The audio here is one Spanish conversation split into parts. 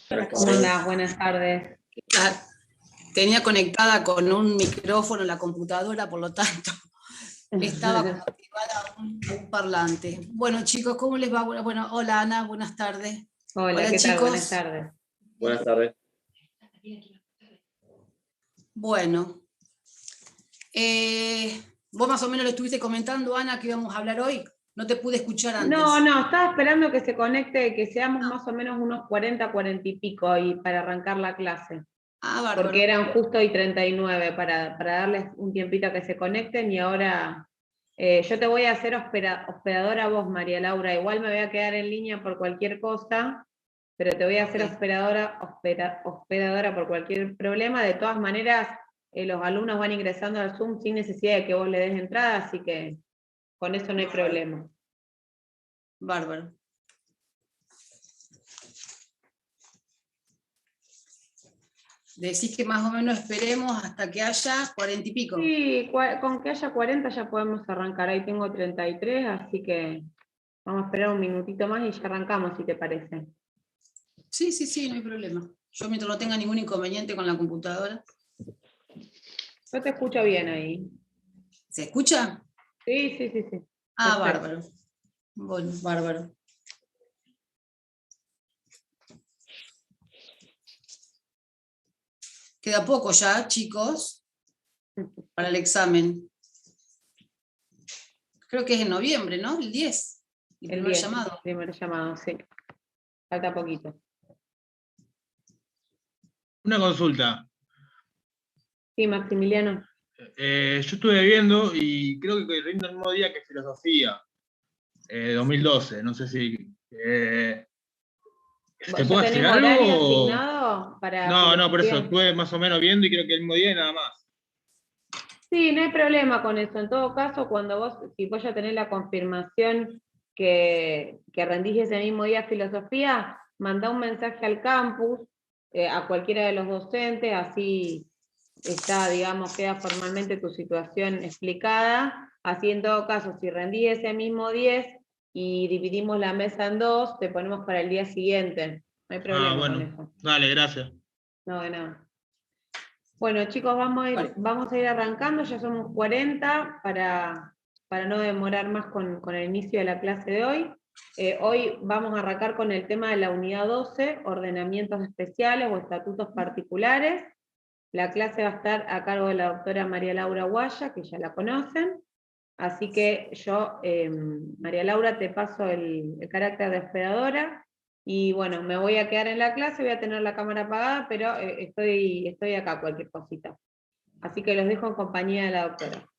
¿Cómo andás? Buenas tardes. Tenía conectada con un micrófono la computadora, por lo tanto estaba como activada un parlante. Bueno, chicos, ¿cómo les va? Bueno, hola Ana, buenas tardes. Hola, ¿qué tal? Buenas tardes. Buenas tardes. Bueno, vos más o menos le estuviste comentando, Ana, que íbamos a hablar hoy. No te pude escuchar antes. No, estaba esperando que se conecte, que seamos más o menos unos 40, 40 y pico ahí para arrancar la clase. Bárbaro. Porque eran justo y 39 para darles un tiempito a que se conecten y ahora yo te voy a hacer hospedadora a vos, María Laura. Igual me voy a quedar en línea por cualquier cosa, pero te voy a hacer hospedadora por cualquier problema. De todas maneras, los alumnos van ingresando al Zoom sin necesidad de que vos le des entrada, así que con eso no hay problema. Bárbaro. Decís que más o menos esperemos hasta que haya 40 y pico. Sí, con que haya 40 ya podemos arrancar. Ahí tengo 33, así que vamos a esperar un minutito más y ya arrancamos, si te parece. Sí, no hay problema. Yo mientras no tenga ningún inconveniente con la computadora. Yo te escucho bien ahí. ¿Se escucha? Sí. Perfecto. Bárbaro. Bueno, bárbaro. Queda poco ya, chicos, para el examen. Creo que es en noviembre, ¿no? El 10. El primer llamado. El primer llamado, sí. Falta poquito. Una consulta. Sí, Maximiliano. Yo estuve viendo y creo que rinde el mismo día que filosofía. 2012. No sé si... ¿te puedo decir algo? ¿Horario asignado para No, por eso estuve más o menos viendo y creo que el mismo día y nada más. Sí, no hay problema con eso. En todo caso, si vos ya tenés la confirmación que rendís ese mismo día filosofía, mandá un mensaje al campus, a cualquiera de los docentes, así está, digamos, queda formalmente tu situación explicada. Así en todo caso, si rendís ese mismo 10 y dividimos la mesa en dos, te ponemos para el día siguiente. No hay problema con eso. Dale, gracias. No, de nada. Bueno, chicos, vamos a ir arrancando, ya somos 40 para no demorar más con el inicio de la clase de hoy. Hoy vamos a arrancar con el tema de la unidad 12, ordenamientos especiales o estatutos particulares. La clase va a estar a cargo de la doctora María Laura Guaya, que ya la conocen. Así que yo, María Laura, te paso el carácter de hospedadora. Y bueno, me voy a quedar en la clase, voy a tener la cámara apagada, pero estoy acá, cualquier cosita. Así que los dejo en compañía de la doctora.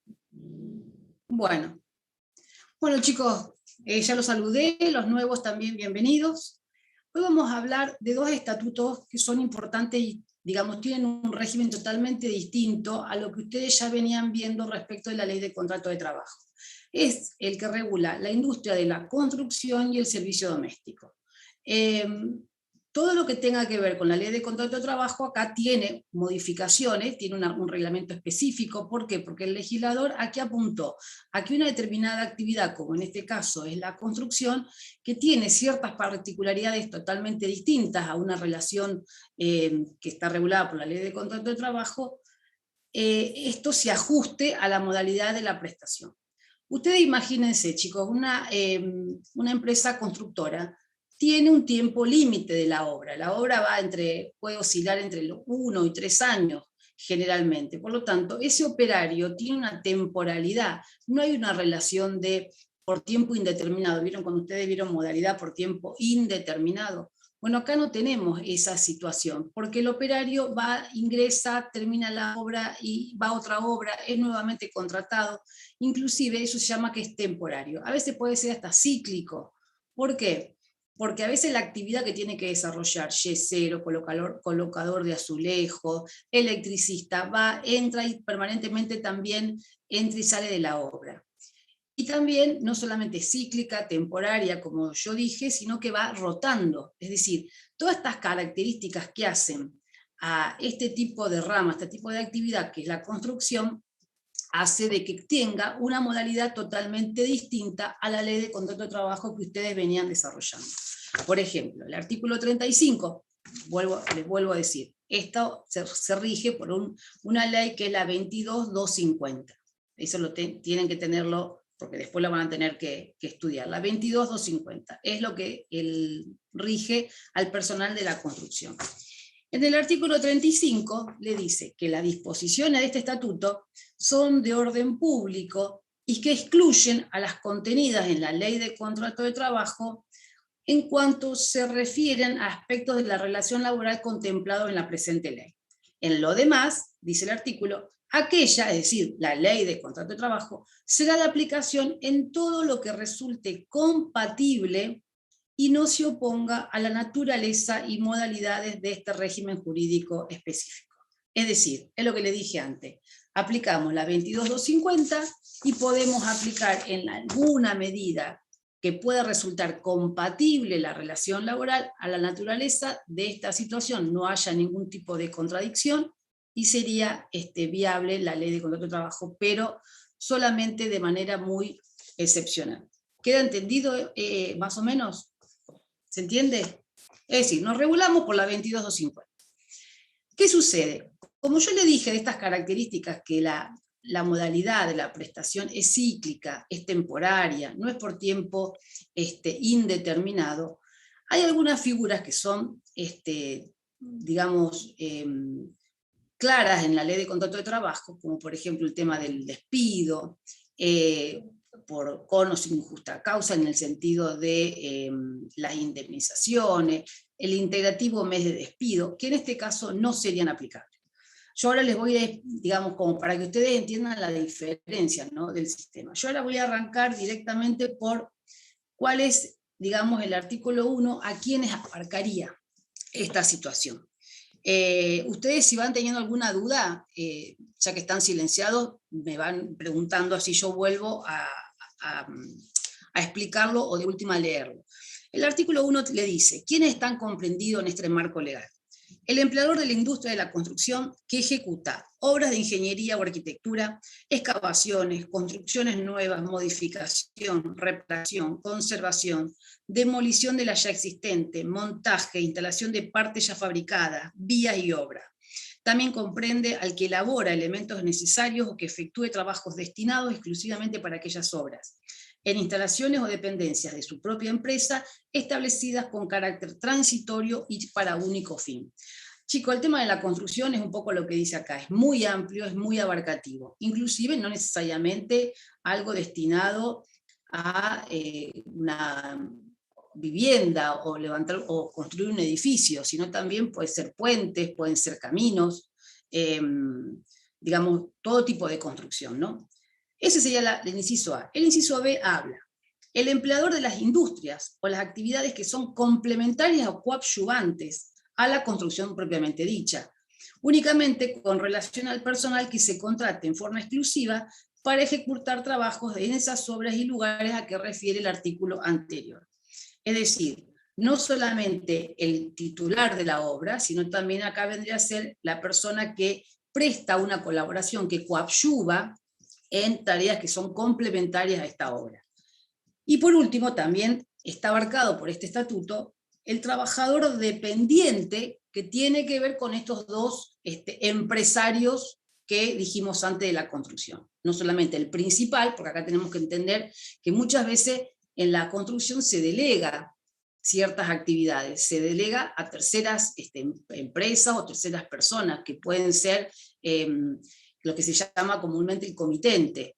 Bueno chicos, ya los saludé, los nuevos también bienvenidos. Hoy vamos a hablar de dos estatutos que son importantes y, digamos, tienen un régimen totalmente distinto a lo que ustedes ya venían viendo respecto de la ley de contrato de trabajo. Es el que regula la industria de la construcción y el servicio doméstico. Todo lo que tenga que ver con la ley de contrato de trabajo acá tiene modificaciones, tiene un reglamento específico. ¿Por qué? Porque el legislador aquí apuntó a que una determinada actividad, como en este caso es la construcción, que tiene ciertas particularidades totalmente distintas a una relación que está regulada por la ley de contrato de trabajo, esto se ajuste a la modalidad de la prestación. Ustedes imagínense, chicos, una empresa constructora tiene un tiempo límite de la obra. La obra puede oscilar entre los 1 y 3 años, generalmente. Por lo tanto, ese operario tiene una temporalidad. No hay una relación por tiempo indeterminado. ¿Vieron cuando ustedes vieron modalidad por tiempo indeterminado? Bueno, acá no tenemos esa situación, porque el operario ingresa, termina la obra y va a otra obra, es nuevamente contratado. Inclusive eso se llama que es temporario. A veces puede ser hasta cíclico. ¿Por qué? Porque a veces la actividad que tiene que desarrollar yesero, colocador de azulejo, electricista, entra y permanentemente también entra y sale de la obra. Y también no solamente cíclica, temporaria, como yo dije, sino que va rotando. Es decir, todas estas características que hacen a este tipo de rama, este tipo de actividad, que es la construcción, hace de que tenga una modalidad totalmente distinta a la ley de contrato de trabajo que ustedes venían desarrollando. Por ejemplo, el artículo 35 les vuelvo a decir, esto se rige por una ley que es la 22.250. Eso tienen que tenerlo, porque después la van a tener que estudiar. La 22.250 es lo que rige al personal de la construcción. En el artículo 35 le dice que las disposiciones de este estatuto son de orden público y que excluyen a las contenidas en la ley de contrato de trabajo en cuanto se refieren a aspectos de la relación laboral contemplados en la presente ley. En lo demás, dice el artículo, aquella, es decir, la ley de contrato de trabajo, será de aplicación en todo lo que resulte compatible y no se oponga a la naturaleza y modalidades de este régimen jurídico específico. Es decir, es lo que le dije antes, aplicamos la 22.250 y podemos aplicar en alguna medida que pueda resultar compatible la relación laboral a la naturaleza de esta situación, no haya ningún tipo de contradicción y sería viable la ley de contrato de trabajo, pero solamente de manera muy excepcional. ¿Queda entendido más o menos? ¿Se entiende? Es decir, nos regulamos por la 22.250. ¿Qué sucede? Como yo le dije de estas características, que la modalidad de la prestación es cíclica, es temporaria, no es por tiempo indeterminado, hay algunas figuras que son, digamos, claras en la ley de contrato de trabajo, como por ejemplo el tema del despido, con o sin justa causa, en el sentido de las indemnizaciones, el integrativo mes de despido, que en este caso no serían aplicables. Yo ahora les voy a, digamos, como para que ustedes entiendan la diferencia, ¿no?, del sistema. Yo ahora voy a arrancar directamente por cuál es, digamos, el artículo 1, a quienes abarcaría esta situación. Ustedes, si van teniendo alguna duda, ya que están silenciados, me van preguntando, así yo vuelvo a explicarlo o de última a leerlo. El artículo 1 le dice, ¿quiénes están comprendidos en este marco legal? El empleador de la industria de la construcción que ejecuta obras de ingeniería o arquitectura, excavaciones, construcciones nuevas, modificación, reparación, conservación, demolición de la ya existente, montaje, instalación de partes ya fabricadas, vías y obras. También comprende al que elabora elementos necesarios o que efectúe trabajos destinados exclusivamente para aquellas obras, en instalaciones o dependencias de su propia empresa, establecidas con carácter transitorio y para único fin. Chicos, el tema de la construcción es un poco lo que dice acá, es muy amplio, es muy abarcativo, inclusive no necesariamente algo destinado a una vivienda o levantar o construir un edificio, sino también puede ser puentes, pueden ser caminos, digamos, todo tipo de construcción, ¿no? Ese sería el inciso A. El inciso B habla, el empleador de las industrias o las actividades que son complementarias o coadyuvantes a la construcción propiamente dicha, únicamente con relación al personal que se contrate en forma exclusiva para ejecutar trabajos en esas obras y lugares a que refiere el artículo anterior. Es decir, no solamente el titular de la obra, sino también acá vendría a ser la persona que presta una colaboración, que coadyuva en tareas que son complementarias a esta obra. Y por último, también está abarcado por este estatuto el trabajador dependiente, que tiene que ver con estos dos empresarios que dijimos antes de la construcción. No solamente el principal, porque acá tenemos que entender que muchas veces en la construcción se delega ciertas actividades, se delega a terceras empresas o terceras personas, que pueden ser lo que se llama comúnmente el comitente,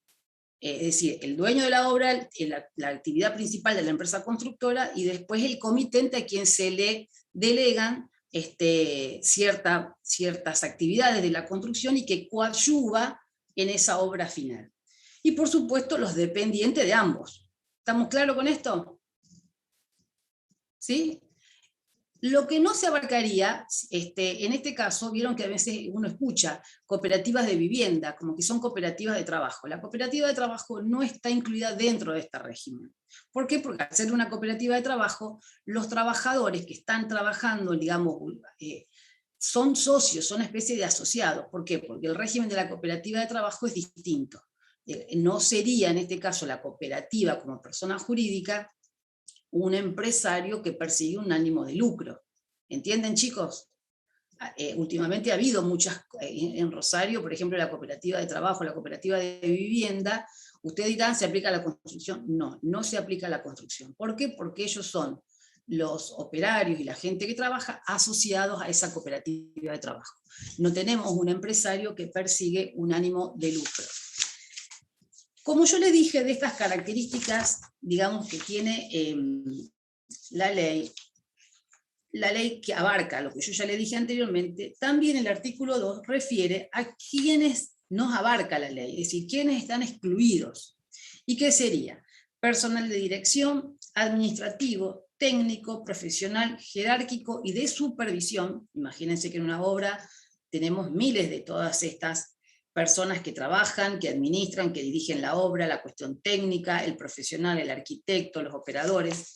es decir, el dueño de la obra, la actividad principal de la empresa constructora, y después el comitente a quien se le delegan ciertas actividades de la construcción y que coadyuva en esa obra final. Y por supuesto los dependientes de ambos. ¿Estamos claros con esto? ¿Sí? Lo que no se abarcaría, en este caso, vieron que a veces uno escucha cooperativas de vivienda, como que son cooperativas de trabajo. La cooperativa de trabajo no está incluida dentro de este régimen. ¿Por qué? Porque al ser una cooperativa de trabajo, los trabajadores que están trabajando, digamos, son socios, son una especie de asociados. ¿Por qué? Porque el régimen de la cooperativa de trabajo es distinto. No sería, en este caso, la cooperativa como persona jurídica, un empresario que persigue un ánimo de lucro. ¿Entienden, chicos? Últimamente ha habido muchas, en Rosario, por ejemplo, la cooperativa de trabajo, la cooperativa de vivienda. Ustedes dirán, ¿se aplica a la construcción? No, no se aplica a la construcción. ¿Por qué? Porque ellos son los operarios y la gente que trabaja asociados a esa cooperativa de trabajo. No tenemos un empresario que persigue un ánimo de lucro. Como yo les dije, de estas características, digamos, que tiene la ley que abarca lo que yo ya le dije anteriormente, también el artículo 2 refiere a quienes nos abarca la ley, es decir, quienes están excluidos. ¿Y qué sería? Personal de dirección, administrativo, técnico, profesional, jerárquico y de supervisión. Imagínense que en una obra tenemos miles de todas estas personas que trabajan, que administran, que dirigen la obra, la cuestión técnica, el profesional, el arquitecto, los operadores.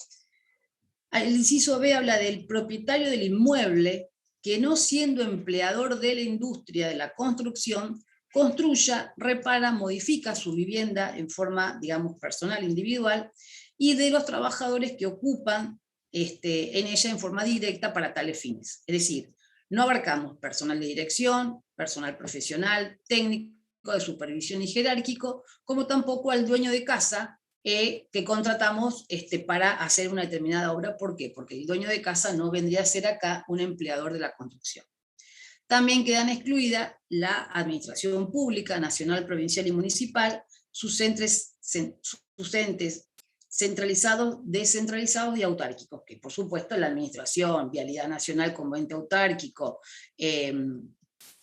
El inciso B habla del propietario del inmueble que, no siendo empleador de la industria de la construcción, construya, repara, modifica su vivienda en forma, digamos, personal, individual, y de los trabajadores que ocupan en ella en forma directa para tales fines. Es decir, no abarcamos personal de dirección, personal profesional, técnico, de supervisión y jerárquico, como tampoco al dueño de casa, que contratamos para hacer una determinada obra. ¿Por qué? Porque el dueño de casa no vendría a ser acá un empleador de la construcción. También quedan excluidas la administración pública, nacional, provincial y municipal, sus entes centralizados, descentralizados y autárquicos, que por supuesto la administración, vialidad nacional como ente autárquico,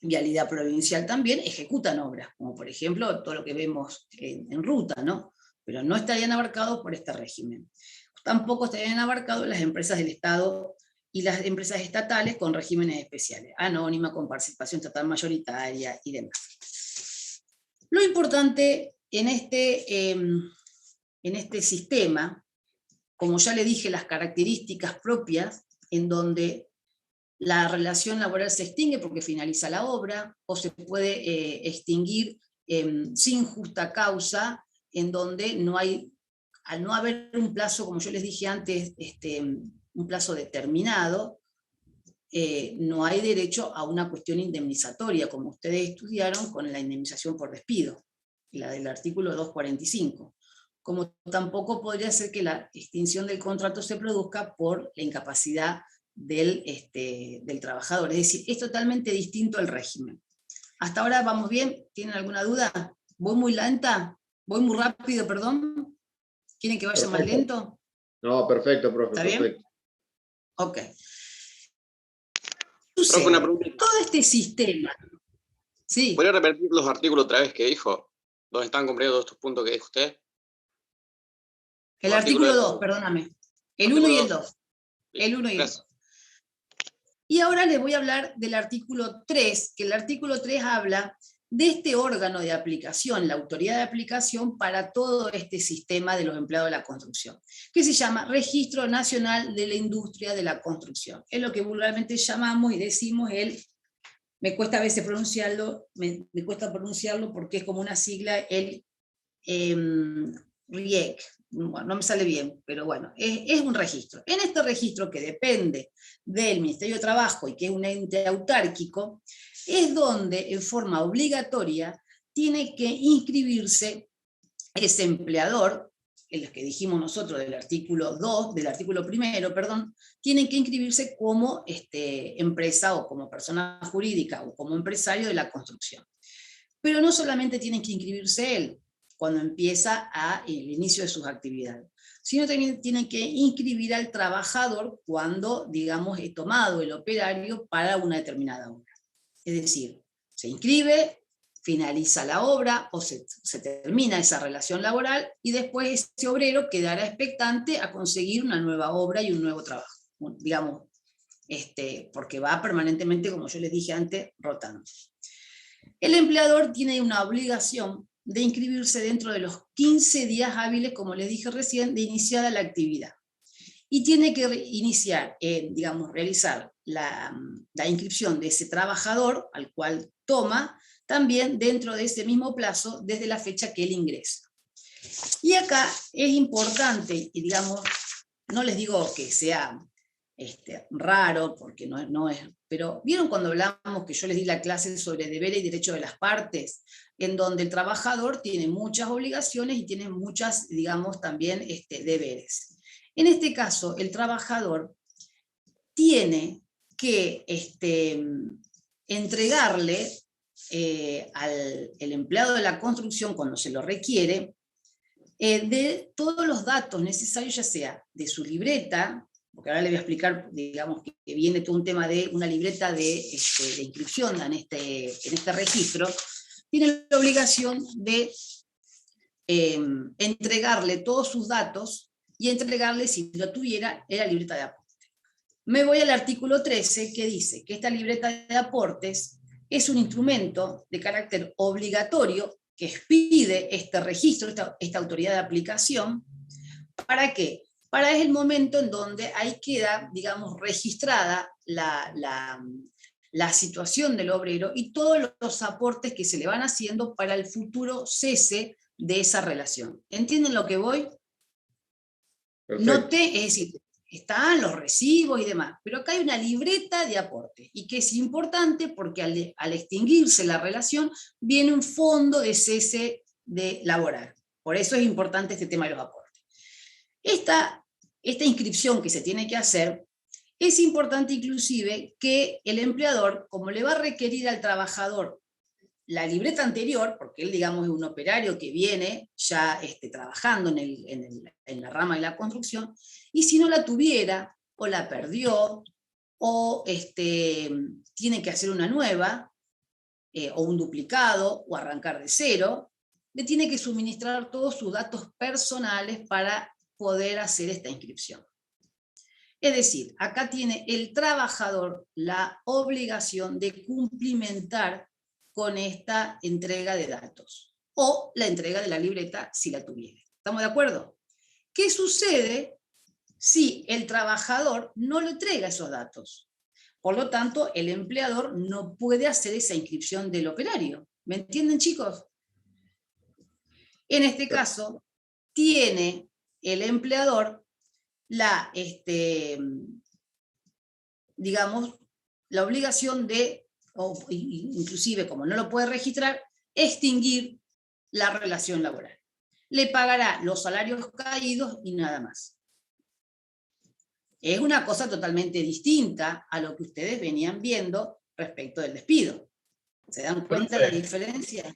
vialidad provincial también ejecutan obras, como por ejemplo todo lo que vemos en ruta, ¿no? Pero no estarían abarcados por este régimen. Tampoco estarían abarcados las empresas del Estado y las empresas estatales con regímenes especiales, anónima, con participación estatal mayoritaria y demás. Lo importante en este sistema, como ya le dije, las características propias, en donde la relación laboral se extingue porque finaliza la obra, o se puede extinguir sin justa causa, en donde no hay, al no haber un plazo, como yo les dije antes, un plazo determinado, no hay derecho a una cuestión indemnizatoria, como ustedes estudiaron con la indemnización por despido, la del artículo 245. Como tampoco podría ser que la extinción del contrato se produzca por la incapacidad del trabajador. Es decir, es totalmente distinto el régimen. ¿Hasta ahora vamos bien? ¿Tienen alguna duda? ¿Voy muy lenta? ¿Voy muy rápido, perdón? ¿Quieren que vaya más lento? No, perfecto, profe. ¿Está bien? Perfecto. Ok. Profe, una pregunta. Todo este sistema. Sí. ¿Podría repetir los artículos otra vez que dijo? ¿Dónde están comprendidos todos estos puntos que dijo usted? El artículo 2, perdóname. El 1 y el 2. El 1 y el 2. Y ahora les voy a hablar del artículo 3, que el artículo 3 habla de este órgano de aplicación, la autoridad de aplicación para todo este sistema de los empleados de la construcción, que se llama Registro Nacional de la Industria de la Construcción. Es lo que vulgarmente llamamos y decimos me cuesta a veces pronunciarlo, me cuesta pronunciarlo porque es como una sigla, el RIEC. Bueno, no me sale bien, pero bueno, es un registro. En este registro, que depende del Ministerio de Trabajo y que es un ente autárquico, es donde en forma obligatoria tiene que inscribirse ese empleador, en los que dijimos nosotros del artículo 2, del artículo 1, perdón, tienen que inscribirse como empresa o como persona jurídica o como empresario de la construcción. Pero no solamente tienen que inscribirse él cuando empieza el inicio de sus actividades, sino también tienen que inscribir al trabajador cuando, digamos, he tomado el operario para una determinada obra. Es decir, se inscribe, finaliza la obra o se termina esa relación laboral y después ese obrero quedará expectante a conseguir una nueva obra y un nuevo trabajo, digamos, porque va permanentemente, como yo les dije antes, rotando. El empleador tiene una obligación de inscribirse dentro de los 15 días hábiles, como les dije recién, de iniciada la actividad. Y tiene que iniciar, digamos, realizar la inscripción de ese trabajador al cual toma, también dentro de ese mismo plazo, desde la fecha que él ingresa. Y acá es importante, y digamos, no les digo que sea raro, porque no es, pero ¿vieron cuando hablamos que yo les di la clase sobre deberes y derechos de las partes? En donde el trabajador tiene muchas obligaciones y tiene muchas, digamos, también deberes. En este caso, el trabajador tiene que entregarle al empleado de la construcción, cuando se lo requiere, de todos los datos necesarios, ya sea de su libreta, porque ahora le voy a explicar, digamos, que viene todo un tema de una libreta de inscripción en este registro, tiene la obligación de entregarle todos sus datos y entregarle, si lo tuviera, la libreta de aporte. Me voy al artículo 13, que dice que esta libreta de aportes es un instrumento de carácter obligatorio que expide este registro, esta autoridad de aplicación. ¿Para qué? Para el momento en donde ahí queda, digamos, registrada la situación del obrero y todos los aportes que se le van haciendo para el futuro cese de esa relación. ¿Entienden lo que voy? Perfecto. Es decir, están los recibos y demás, pero acá hay una libreta de aporte, y que es importante porque al extinguirse la relación viene un fondo de cese laboral. Por eso es importante este tema de los aportes. Esta inscripción que se tiene que hacer, es importante inclusive que el empleador, como le va a requerir al trabajador la libreta anterior, porque él, digamos, es un operario que viene ya trabajando en la rama de la construcción, y si no la tuviera, o la perdió, o tiene que hacer una nueva, o un duplicado, o arrancar de cero, le tiene que suministrar todos sus datos personales para poder hacer esta inscripción. Es decir, acá tiene el trabajador la obligación de cumplimentar con esta entrega de datos, o la entrega de la libreta si la tuviera. ¿Estamos de acuerdo? ¿Qué sucede si el trabajador no le entrega esos datos? Por lo tanto, el empleador no puede hacer esa inscripción del operario. ¿Me entienden, chicos? En este caso, tiene el empleador digamos, la obligación de, o inclusive como no lo puede registrar, extinguir la relación laboral. Le pagará los salarios caídos y nada más. Es una cosa totalmente distinta a lo que ustedes venían viendo respecto del despido. ¿Se dan cuenta de la diferencia?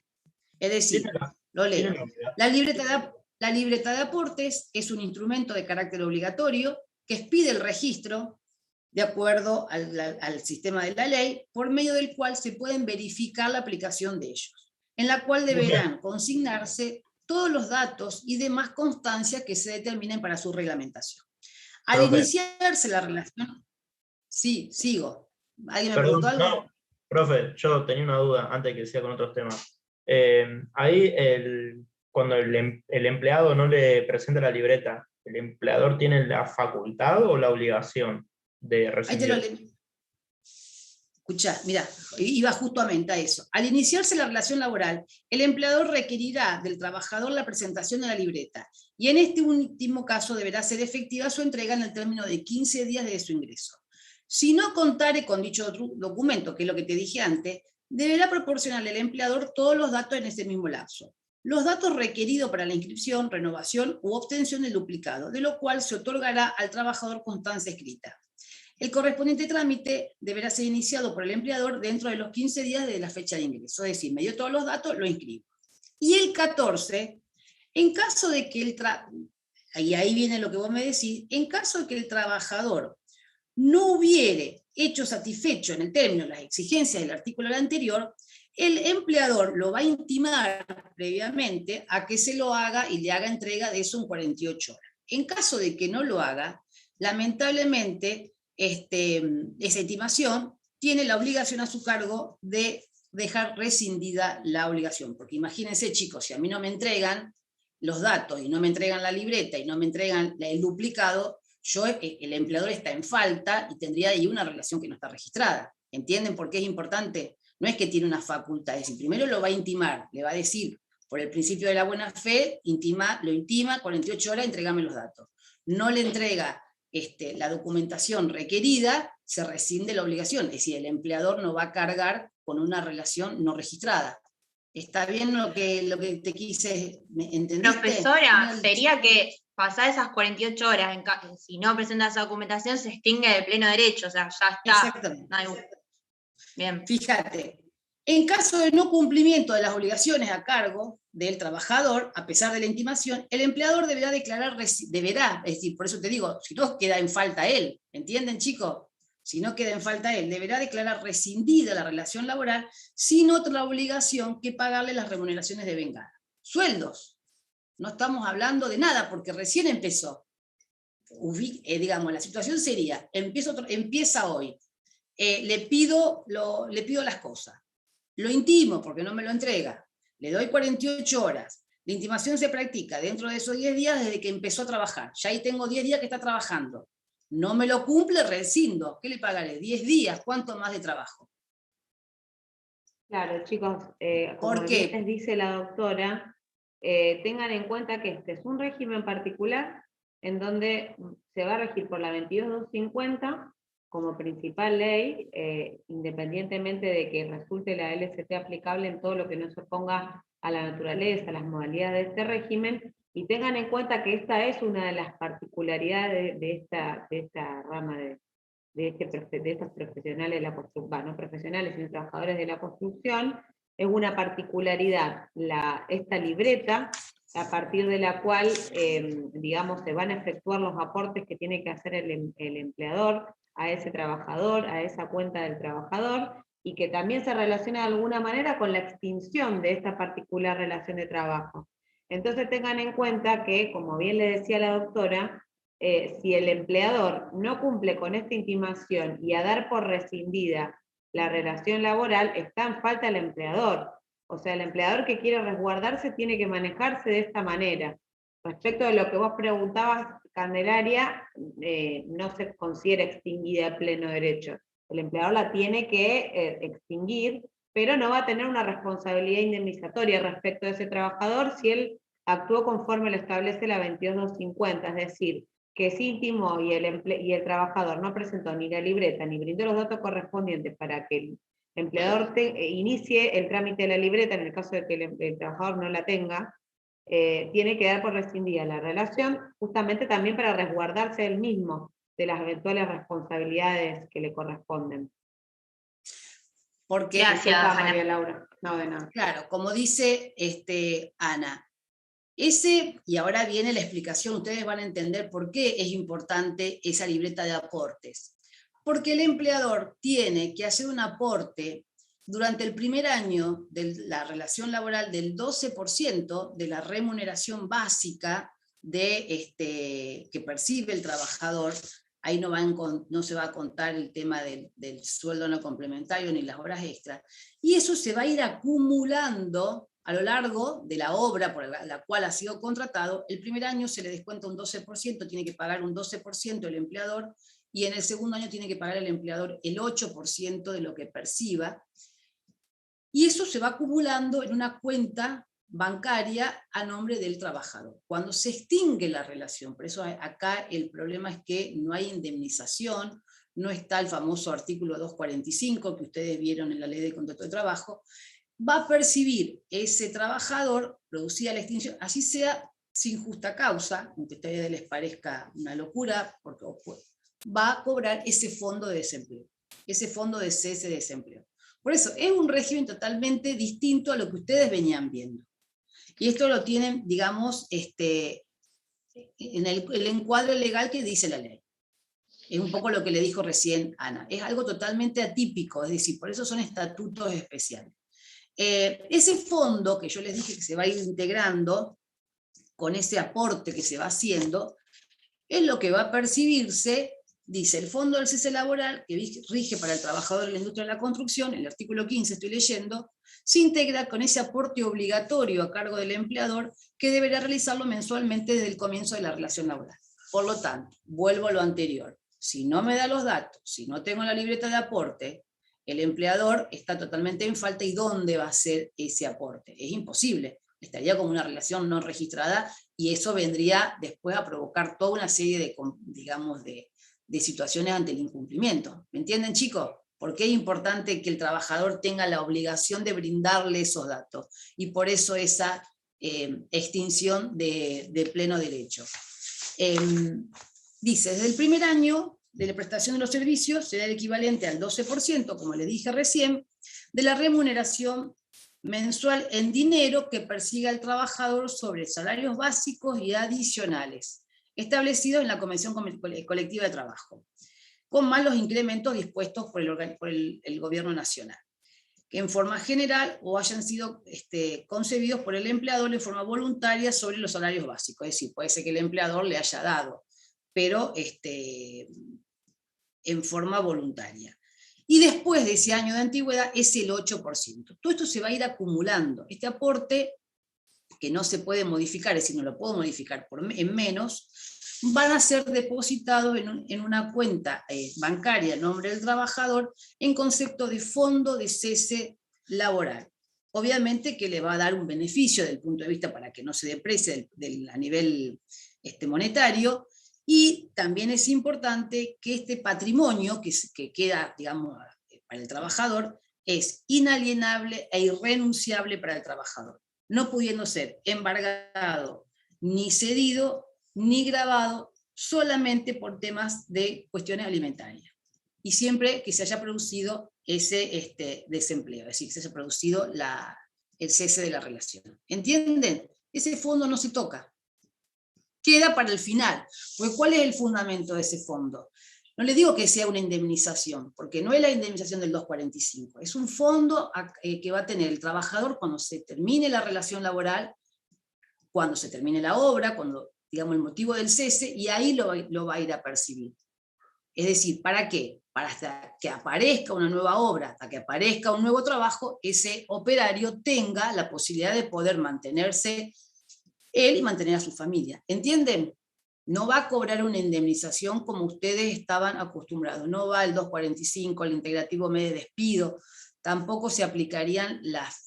Es decir, lo leo. La libreta de aportes es un instrumento de carácter obligatorio que expide el registro de acuerdo al sistema de la ley, por medio del cual se pueden verificar la aplicación de ellos, en la cual deberán consignarse todos los datos y demás constancias que se determinen para su reglamentación. Al iniciarse la relación... Sí, sigo. ¿Alguien me preguntó algo? No, profe, yo tenía una duda antes de que siga con otros temas. Ahí, cuando el empleado no le presenta la libreta, ¿el empleador tiene la facultad o la obligación de recibir? Ahí te lo leo. Escuchá, mira, iba justamente a eso. Al iniciarse la relación laboral, el empleador requerirá del trabajador la presentación de la libreta, y en este último caso deberá ser efectiva su entrega en el término de 15 días de su ingreso. Si no contare con dicho documento, que es lo que te dije antes, deberá proporcionarle al empleador todos los datos en ese mismo lapso. Los datos requeridos para la inscripción, renovación u obtención del duplicado, de lo cual se otorgará al trabajador constancia escrita. El correspondiente trámite deberá ser iniciado por el empleador dentro de los 15 días de la fecha de ingreso. Es decir, me dio todos los datos, lo inscribo. Y el 14, en caso de que y ahí viene lo que vos me decís, en caso de que el trabajador no hubiere hecho satisfecho en el término las exigencias del artículo anterior, el empleador lo va a intimar previamente a que se lo haga y le haga entrega de eso en 48 horas. En caso de que no lo haga, lamentablemente, esa intimación tiene la obligación a su cargo de dejar rescindida la obligación. Porque imagínense, chicos, si a mí no me entregan los datos y no me entregan la libreta y no me entregan el duplicado, el empleador está en falta y tendría ahí una relación que no está registrada. ¿Entienden por qué es importante? No es que tiene una facultad, es decir, primero lo va a intimar, le va a decir, por el principio de la buena fe, lo intima, 48 horas, entregame los datos. No le entrega la documentación requerida, se rescinde la obligación. Es decir, el empleador no va a cargar con una relación no registrada. ¿Está bien lo que te quise entender? Profesora, sería que pasar esas 48 horas, si no presenta esa documentación, se extingue de pleno derecho, o sea, ya está. Exactamente. Bien. Fíjate, en caso de no cumplimiento de las obligaciones a cargo del trabajador, a pesar de la intimación, el empleador deberá declarar, es decir, por eso te digo, si no queda en falta él, ¿entienden, chicos? Si no queda en falta él, deberá declarar rescindida la relación laboral sin otra obligación que pagarle las remuneraciones de vengada. Sueldos. No estamos hablando de nada porque recién empezó. Digamos, la situación sería, empieza hoy, le pido las cosas, lo intimo porque no me lo entrega, le doy 48 horas, la intimación se practica dentro de esos 10 días desde que empezó a trabajar, ya ahí tengo 10 días que está trabajando, no me lo cumple, rescindo, ¿qué le pagaré? 10 días, ¿cuánto más de trabajo? Claro, chicos, como ¿Por qué? les dice la doctora, tengan en cuenta que este es un régimen particular en donde se va a regir por la 22.250 como principal ley, independientemente de que resulte la LST aplicable en todo lo que no se oponga a la naturaleza, a las modalidades de este régimen, y tengan en cuenta que esta es una de las particularidades de esta rama de estos profesionales de la construcción, no profesionales, sino trabajadores de la construcción. Es una particularidad esta libreta, a partir de la cual, digamos, se van a efectuar los aportes que tiene que hacer el empleador a ese trabajador, a esa cuenta del trabajador, y que también se relaciona de alguna manera con la extinción de esta particular relación de trabajo. Entonces tengan en cuenta que, como bien le decía la doctora, si el empleador no cumple con esta intimación y a dar por rescindida la relación laboral, está en falta el empleador. O sea, el empleador que quiere resguardarse tiene que manejarse de esta manera. Respecto de lo que vos preguntabas, Candelaria, no se considera extinguida a pleno derecho. El empleador la tiene que extinguir, pero no va a tener una responsabilidad indemnizatoria respecto de ese trabajador si él actuó conforme lo establece la 22.250, es decir, que es íntimo y el trabajador no presentó ni la libreta ni brindó los datos correspondientes para que el empleador inicie el trámite de la libreta, en el caso de que el trabajador no la tenga, tiene que dar por rescindida la relación, justamente también para resguardarse él mismo de las eventuales responsabilidades que le corresponden. Porque, gracias, Ana. María Laura. No, de nada. Claro, como dice Ana, y ahora viene la explicación, ustedes van a entender por qué es importante esa libreta de aportes. Porque el empleador tiene que hacer un aporte durante el primer año de la relación laboral del 12% de la remuneración básica que percibe el trabajador. Ahí no se va a contar el tema del sueldo no complementario ni las horas extras. Y eso se va a ir acumulando a lo largo de la obra por la cual ha sido contratado. El primer año se le descuenta un 12%, tiene que pagar un 12% el empleador, y en el segundo año tiene que pagar el empleador el 8% de lo que perciba. Y eso se va acumulando en una cuenta bancaria a nombre del trabajador. Cuando se extingue la relación, por eso acá el problema es que no hay indemnización, no está el famoso artículo 245 que ustedes vieron en la ley de contrato de trabajo, va a percibir ese trabajador, producida la extinción, así sea sin justa causa, aunque a ustedes les parezca una locura, porque va a cobrar ese fondo de desempleo, ese fondo de cese de desempleo. Por eso es un régimen totalmente distinto a lo que ustedes venían viendo. Y esto lo tienen, digamos, en el encuadre legal que dice la ley. Es un poco lo que le dijo recién Ana. Es algo totalmente atípico, es decir, por eso son estatutos especiales. Ese fondo que yo les dije que se va a ir integrando con ese aporte que se va haciendo, es lo que va a percibirse, dice el Fondo del Cese Laboral, que rige para el trabajador de la industria de la construcción, el artículo 15 estoy leyendo, se integra con ese aporte obligatorio a cargo del empleador que deberá realizarlo mensualmente desde el comienzo de la relación laboral. Por lo tanto, vuelvo a lo anterior, si no me da los datos, si no tengo la libreta de aporte, el empleador está totalmente en falta. ¿Y dónde va a ser ese aporte? Es imposible, estaría como una relación no registrada, y eso vendría después a provocar toda una serie de, digamos, de situaciones ante el incumplimiento. ¿Me entienden, chicos? ¿Por qué es importante que el trabajador tenga la obligación de brindarle esos datos? Y por eso esa extinción de pleno derecho. Dice, desde el primer año de la prestación de los servicios será el equivalente al 12%, como le dije recién, de la remuneración mensual en dinero que persiga el trabajador sobre salarios básicos y adicionales, establecidos en la Convención Colectiva de Trabajo, con más los incrementos dispuestos por el Gobierno Nacional, que en forma general o hayan sido concebidos por el empleador en forma voluntaria sobre los salarios básicos. Es decir, puede ser que el empleador le haya dado, pero en forma voluntaria. Y después de ese año de antigüedad es el 8%. Todo esto se va a ir acumulando. Este aporte, que no se puede modificar, es decir, no lo puedo modificar en menos, van a ser depositados en una cuenta bancaria a nombre del trabajador en concepto de fondo de cese laboral. Obviamente que le va a dar un beneficio desde el punto de vista para que no se deprecie a nivel monetario, y también es importante que este patrimonio que queda, digamos, para el trabajador es inalienable e irrenunciable para el trabajador, no pudiendo ser embargado, ni cedido, ni grabado, solamente por temas de cuestiones alimentarias. Y siempre que se haya producido ese desempleo, es decir, que se haya producido el cese de la relación. ¿Entienden? Ese fondo no se toca. Queda para el final. Porque ¿cuál es el fundamento de ese fondo? No le digo que sea una indemnización, porque no es la indemnización del 245, es un fondo que va a tener el trabajador cuando se termine la relación laboral, cuando se termine la obra, cuando, digamos, el motivo del cese, y ahí lo va a ir a percibir. Es decir, ¿para qué? Para hasta que aparezca una nueva obra, hasta que aparezca un nuevo trabajo, ese operario tenga la posibilidad de poder mantenerse él y mantener a su familia. ¿Entienden? No va a cobrar una indemnización como ustedes estaban acostumbrados. No va el 245, el integrativo mes de despido. Tampoco se aplicarían las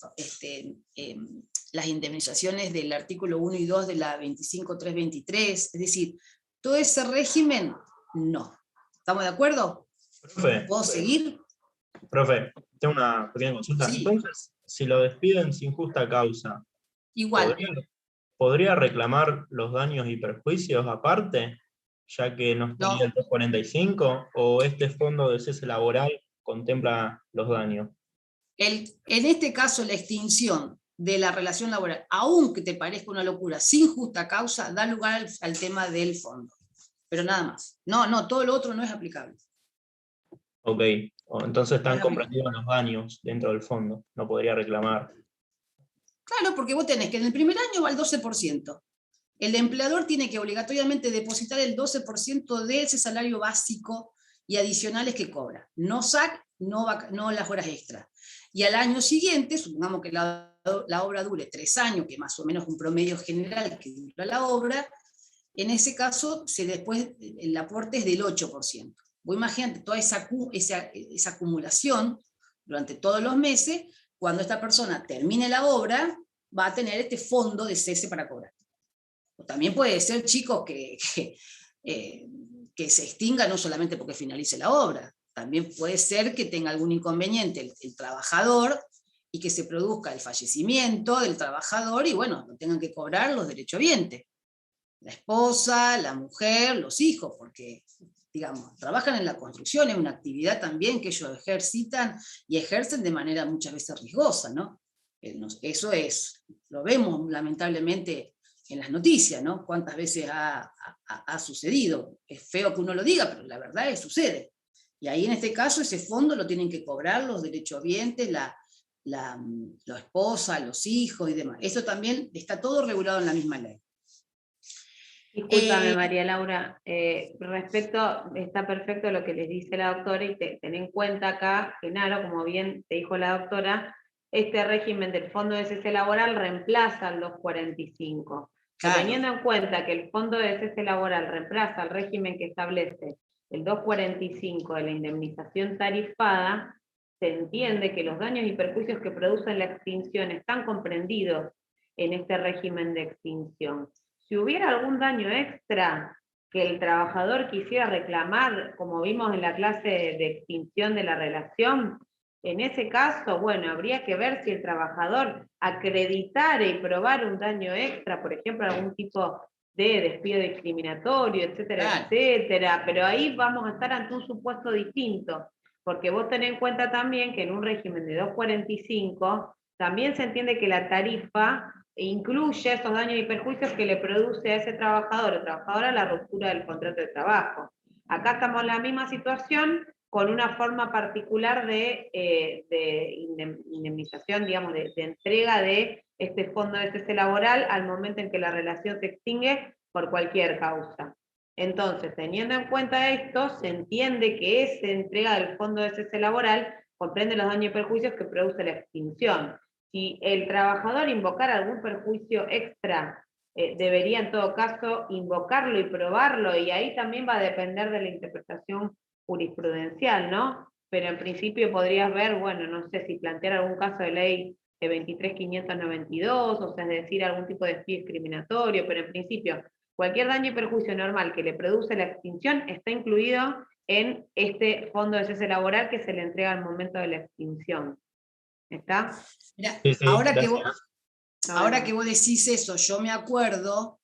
indemnizaciones del artículo 1 y 2 de la 25323. Es decir, todo ese régimen, no. ¿Estamos de acuerdo? Profe, ¿Puedo seguir? Profe, tengo una pequeña consulta. Sí. Entonces, si lo despiden sin justa causa, Igual. ¿podría reclamar los daños y perjuicios aparte, ya que no estaría el 245, o este fondo de cese laboral contempla los daños? En este caso, la extinción de la relación laboral, aunque te parezca una locura, sin justa causa, da lugar al tema del fondo. Pero nada más. No, todo lo otro no es aplicable. Ok, entonces están comprendidos los daños dentro del fondo, no podría reclamar. Claro, porque vos tenés que en el primer año va el 12%. El empleador tiene que obligatoriamente depositar el 12% de ese salario básico y adicionales que cobra. No SAC, no las horas extras. Y al año siguiente, supongamos que la obra dure 3 años, que más o menos es un promedio general que dura la obra, en ese caso después el aporte es del 8%. Vos imagínate toda esa acumulación durante todos los meses. Cuando esta persona termine la obra, va a tener este fondo de cese para cobrar. O también puede ser, chicos, que se extinga no solamente porque finalice la obra, también puede ser que tenga algún inconveniente el trabajador y que se produzca el fallecimiento del trabajador y bueno, no tengan que cobrar los derechohabientes. La esposa, la mujer, los hijos, porque digamos, trabajan en la construcción, es una actividad también que ellos ejercitan y ejercen de manera muchas veces riesgosa, ¿no? Eso lo vemos lamentablemente en las noticias, ¿no? Cuántas veces ha sucedido. Es feo que uno lo diga, pero la verdad es que sucede. Y ahí en este caso ese fondo lo tienen que cobrar los derechohabientes, la esposa, los hijos y demás. Eso también está todo regulado en la misma ley. Discúlpame, María Laura, está perfecto lo que les dice la doctora y ten en cuenta acá, Genaro, como bien te dijo la doctora, este régimen del fondo de cese laboral reemplaza al 245. Claro. Teniendo en cuenta que el fondo de cese laboral reemplaza al régimen que establece el 245 de la indemnización tarifada, se entiende que los daños y perjuicios que producen la extinción están comprendidos en este régimen de extinción. Si hubiera algún daño extra que el trabajador quisiera reclamar, como vimos en la clase de extinción de la relación, en ese caso, bueno, habría que ver si el trabajador acreditara y probara un daño extra, por ejemplo, algún tipo de despido discriminatorio, etcétera, Claro. etcétera, pero ahí vamos a estar ante un supuesto distinto, porque vos tenés en cuenta también que en un régimen de 245 también se entiende que la tarifa incluye esos daños y perjuicios que le produce a ese trabajador o trabajadora la ruptura del contrato de trabajo. Acá estamos en la misma situación, con una forma particular de indemnización, digamos, de entrega de este fondo de cese laboral al momento en que la relación se extingue por cualquier causa. Entonces, teniendo en cuenta esto, se entiende que esa entrega del fondo de cese laboral comprende los daños y perjuicios que produce la extinción. Si el trabajador invocara algún perjuicio extra, debería en todo caso invocarlo y probarlo, y ahí también va a depender de la interpretación jurisprudencial, ¿no? Pero en principio podrías ver, bueno, no sé si plantear algún caso de ley de 23.592, o sea, es decir, algún tipo de despido discriminatorio, pero en principio cualquier daño y perjuicio normal que le produce la extinción está incluido en este fondo de cese laboral que se le entrega al momento de la extinción. ¿Está? Mirá, Sí, sí, ahora gracias. que vos decís eso, yo me acuerdo,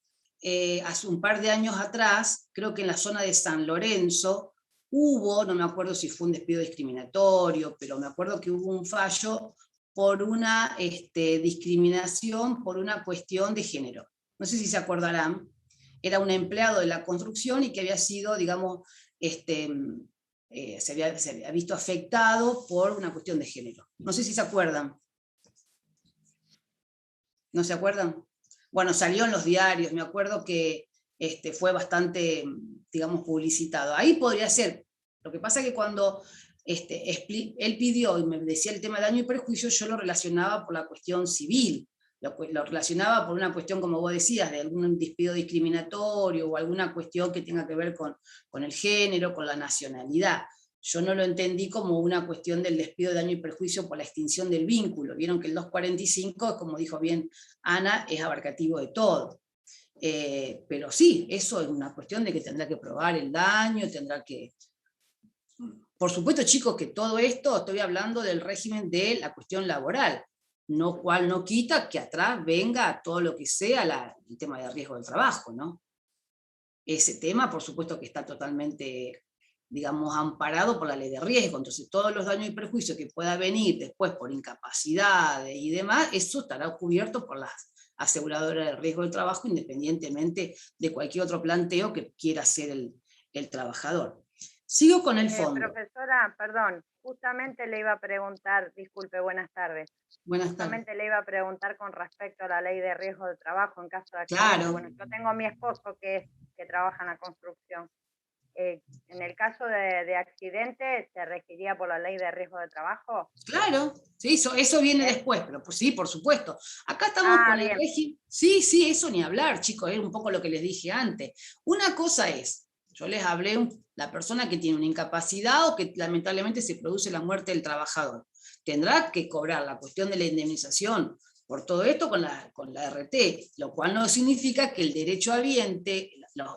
hace un par de años atrás, creo que en la zona de San Lorenzo, hubo, no me acuerdo si fue un despido discriminatorio, pero me acuerdo que hubo un fallo por una discriminación por una cuestión de género. No sé si se acordarán, era un empleado de la construcción y que había sido, digamos, se había visto afectado por una cuestión de género. No sé si se acuerdan. ¿No se acuerdan? Bueno, salió en los diarios, me acuerdo que fue bastante, digamos, publicitado. Ahí podría ser. Lo que pasa es que cuando él pidió y me decía el tema de daño y perjuicio, yo lo relacionaba por la cuestión civil, lo relacionaba por una cuestión, como vos decías, de algún despido discriminatorio o alguna cuestión que tenga que ver con el género, con la nacionalidad. Yo no lo entendí como una cuestión del despido de daño y perjuicio por la extinción del vínculo. Vieron que el 245, como dijo bien Ana, es abarcativo de todo. Pero sí, eso es una cuestión de que tendrá que probar el daño, tendrá que... Por supuesto, chicos, que todo esto estoy hablando del régimen de la cuestión laboral, no cual no quita que atrás venga todo lo que sea el tema de riesgo del trabajo, ¿no? Ese tema, por supuesto, que está totalmente, digamos, amparado por la ley de riesgo. Entonces, todos los daños y perjuicios que pueda venir después por incapacidades y demás, eso estará cubierto por las aseguradoras de riesgo del trabajo, independientemente de cualquier otro planteo que quiera hacer el trabajador. Sigo con el fondo. Profesora, perdón, justamente le iba a preguntar, disculpe, buenas tardes. Buenas Justamente tardes. le iba a preguntar con respecto a la ley de riesgo de trabajo en caso de accidente. Claro. Bueno, yo tengo a mi esposo que trabaja en la construcción. En el caso de accidente, ¿se regiría por la ley de riesgo de trabajo? Claro, sí, eso viene después, pero pues sí, por supuesto. Acá estamos con el régimen. Sí, eso ni hablar, chicos, es un poco lo que les dije antes. Una cosa es, yo les hablé, la persona que tiene una incapacidad o que lamentablemente se produce la muerte del trabajador, tendrá que cobrar la cuestión de la indemnización por todo esto con la RT, lo cual no significa que el derecho habiente,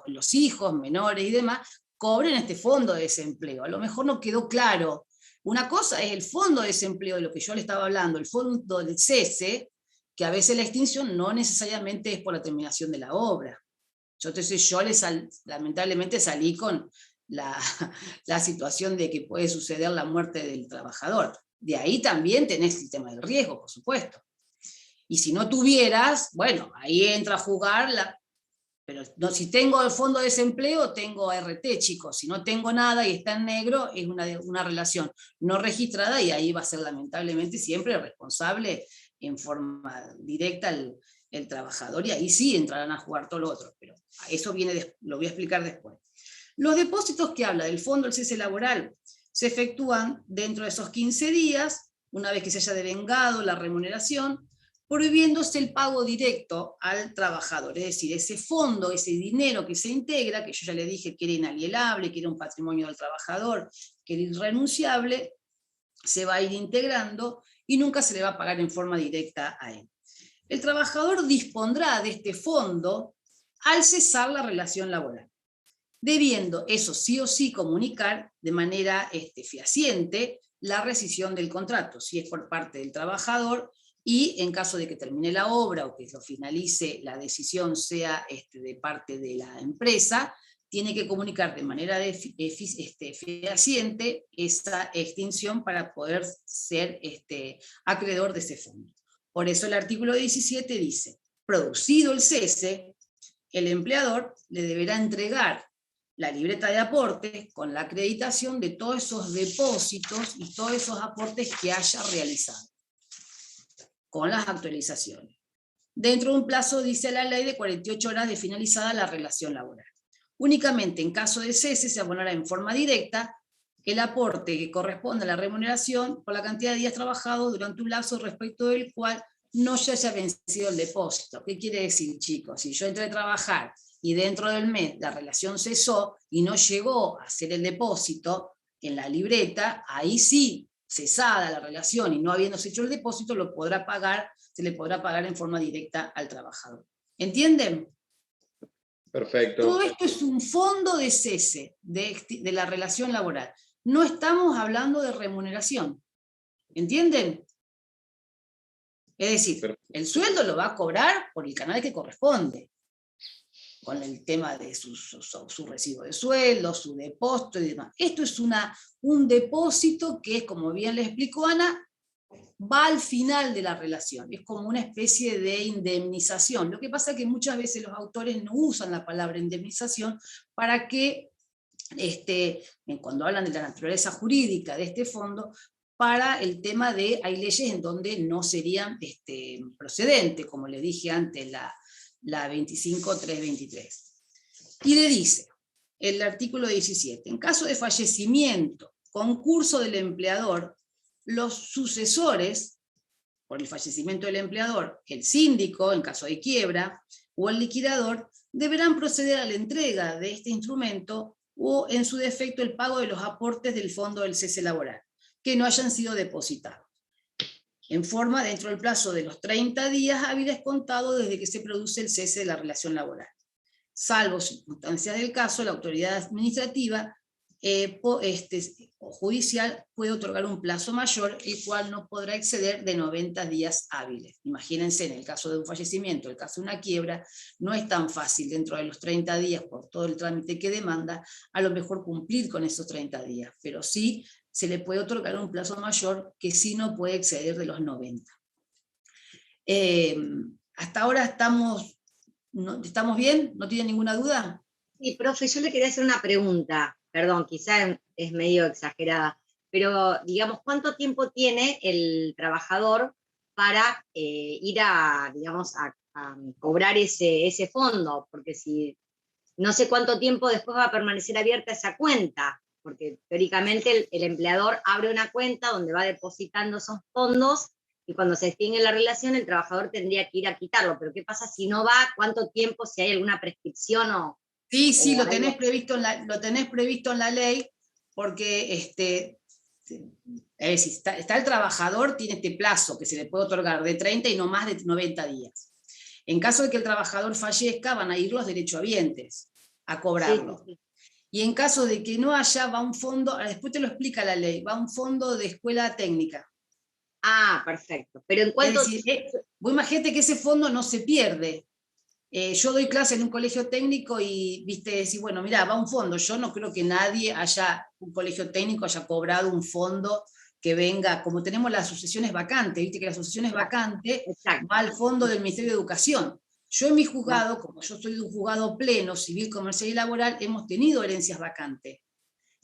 los hijos menores y demás, cobren este fondo de desempleo. A lo mejor no quedó claro. Una cosa es el fondo de desempleo, de lo que yo le estaba hablando, el fondo del cese, que a veces la extinción no necesariamente es por la terminación de la obra. Entonces yo lamentablemente salí con la situación de que puede suceder la muerte del trabajador. De ahí también tenés el tema del riesgo, por supuesto. Y si no tuvieras, bueno, ahí entra a jugar pero no, si tengo el fondo de desempleo, tengo RT, chicos. Si no tengo nada y está en negro, es una relación no registrada y ahí va a ser lamentablemente siempre responsable en forma directa el trabajador y ahí sí entrarán a jugar todo lo otro. Pero eso lo voy a explicar después. Los depósitos que habla del fondo del cese laboral se efectúan dentro de esos 15 días, una vez que se haya devengado la remuneración, prohibiéndose el pago directo al trabajador, es decir, ese fondo, ese dinero que se integra, que yo ya le dije que era inalienable, que era un patrimonio del trabajador, que era irrenunciable, se va a ir integrando y nunca se le va a pagar en forma directa a él. el trabajador dispondrá de este fondo al cesar la relación laboral, debiendo eso sí o sí comunicar de manera fehaciente la rescisión del contrato, si es por parte del trabajador, y en caso de que termine la obra o que lo finalice, la decisión sea de parte de la empresa, tiene que comunicar de manera fehaciente esa extinción para poder ser acreedor de ese fondo. Por eso el artículo 17 dice, producido el cese, el empleador le deberá entregar la libreta de aportes con la acreditación de todos esos depósitos y todos esos aportes que haya realizado, con las actualizaciones. Dentro de un plazo, dice la ley, de 48 horas de finalizada la relación laboral. Únicamente en caso de cese se abonará en forma directa el aporte que corresponde a la remuneración por la cantidad de días trabajados durante un lapso respecto del cual no se haya vencido el depósito. ¿Qué quiere decir, chicos? Si yo entré a trabajar y dentro del mes la relación cesó y no llegó a hacer el depósito en la libreta, ahí sí, cesada la relación y no habiéndose hecho el depósito, se le podrá pagar en forma directa al trabajador. ¿Entienden? Perfecto. Todo esto es un fondo de cese de la relación laboral. No estamos hablando de remuneración. ¿Entienden? Es decir, el sueldo lo va a cobrar por el canal que corresponde, con el tema de su recibo de sueldo, su depósito y demás. Esto es un depósito que es, como bien le explicó Ana, va al final de la relación, es como una especie de indemnización. Lo que pasa es que muchas veces los autores no usan la palabra indemnización para que, cuando hablan de la naturaleza jurídica de este fondo, para el tema de, hay leyes en donde no serían procedentes, como le dije antes, la 25.323. Y le dice, el artículo 17, en caso de fallecimiento, concurso del empleador, los sucesores, por el fallecimiento del empleador, el síndico, en caso de quiebra, o el liquidador, deberán proceder a la entrega de este instrumento o, en su defecto, el pago de los aportes del fondo del cese laboral, que no hayan sido depositados, en forma dentro del plazo de los 30 días hábiles contados desde que se produce el cese de la relación laboral. Salvo circunstancias del caso, la autoridad administrativa o judicial puede otorgar un plazo mayor, el cual no podrá exceder de 90 días hábiles. Imagínense, en el caso de un fallecimiento, el caso de una quiebra, no es tan fácil dentro de los 30 días, por todo el trámite que demanda, a lo mejor cumplir con esos 30 días, pero sí se le puede otorgar un plazo mayor que sí no puede exceder de los 90. Hasta ahora estamos bien, ¿no tienen ninguna duda? Sí, profe, yo le quería hacer una pregunta, perdón, quizá es medio exagerada, pero digamos, ¿cuánto tiempo tiene el trabajador para ir a cobrar ese fondo? Porque si no sé cuánto tiempo después va a permanecer abierta esa cuenta, porque teóricamente el empleador abre una cuenta donde va depositando esos fondos y cuando se extingue la relación el trabajador tendría que ir a quitarlo, pero ¿qué pasa si no va? ¿Cuánto tiempo? Si hay alguna prescripción o... Sí, lo tenés previsto en la ley, porque es decir, está el trabajador, tiene este plazo que se le puede otorgar de 30 y no más de 90 días. En caso de que el trabajador fallezca, van a ir los derechohabientes a cobrarlo. Sí. Y en caso de que no haya, va un fondo, después te lo explica la ley, va un fondo de escuela técnica. Ah, perfecto. Pero en cuanto... Es decir, vos imagínate que ese fondo no se pierde. Yo doy clase en un colegio técnico y, decís, bueno, mirá, va un fondo. Yo no creo que nadie un colegio técnico haya cobrado un fondo que venga, como tenemos las sucesiones vacantes, viste que las sucesiones vacantes va al fondo del Ministerio de Educación. Yo en mi juzgado, como yo soy de un juzgado pleno, civil, comercial y laboral, hemos tenido herencias vacantes,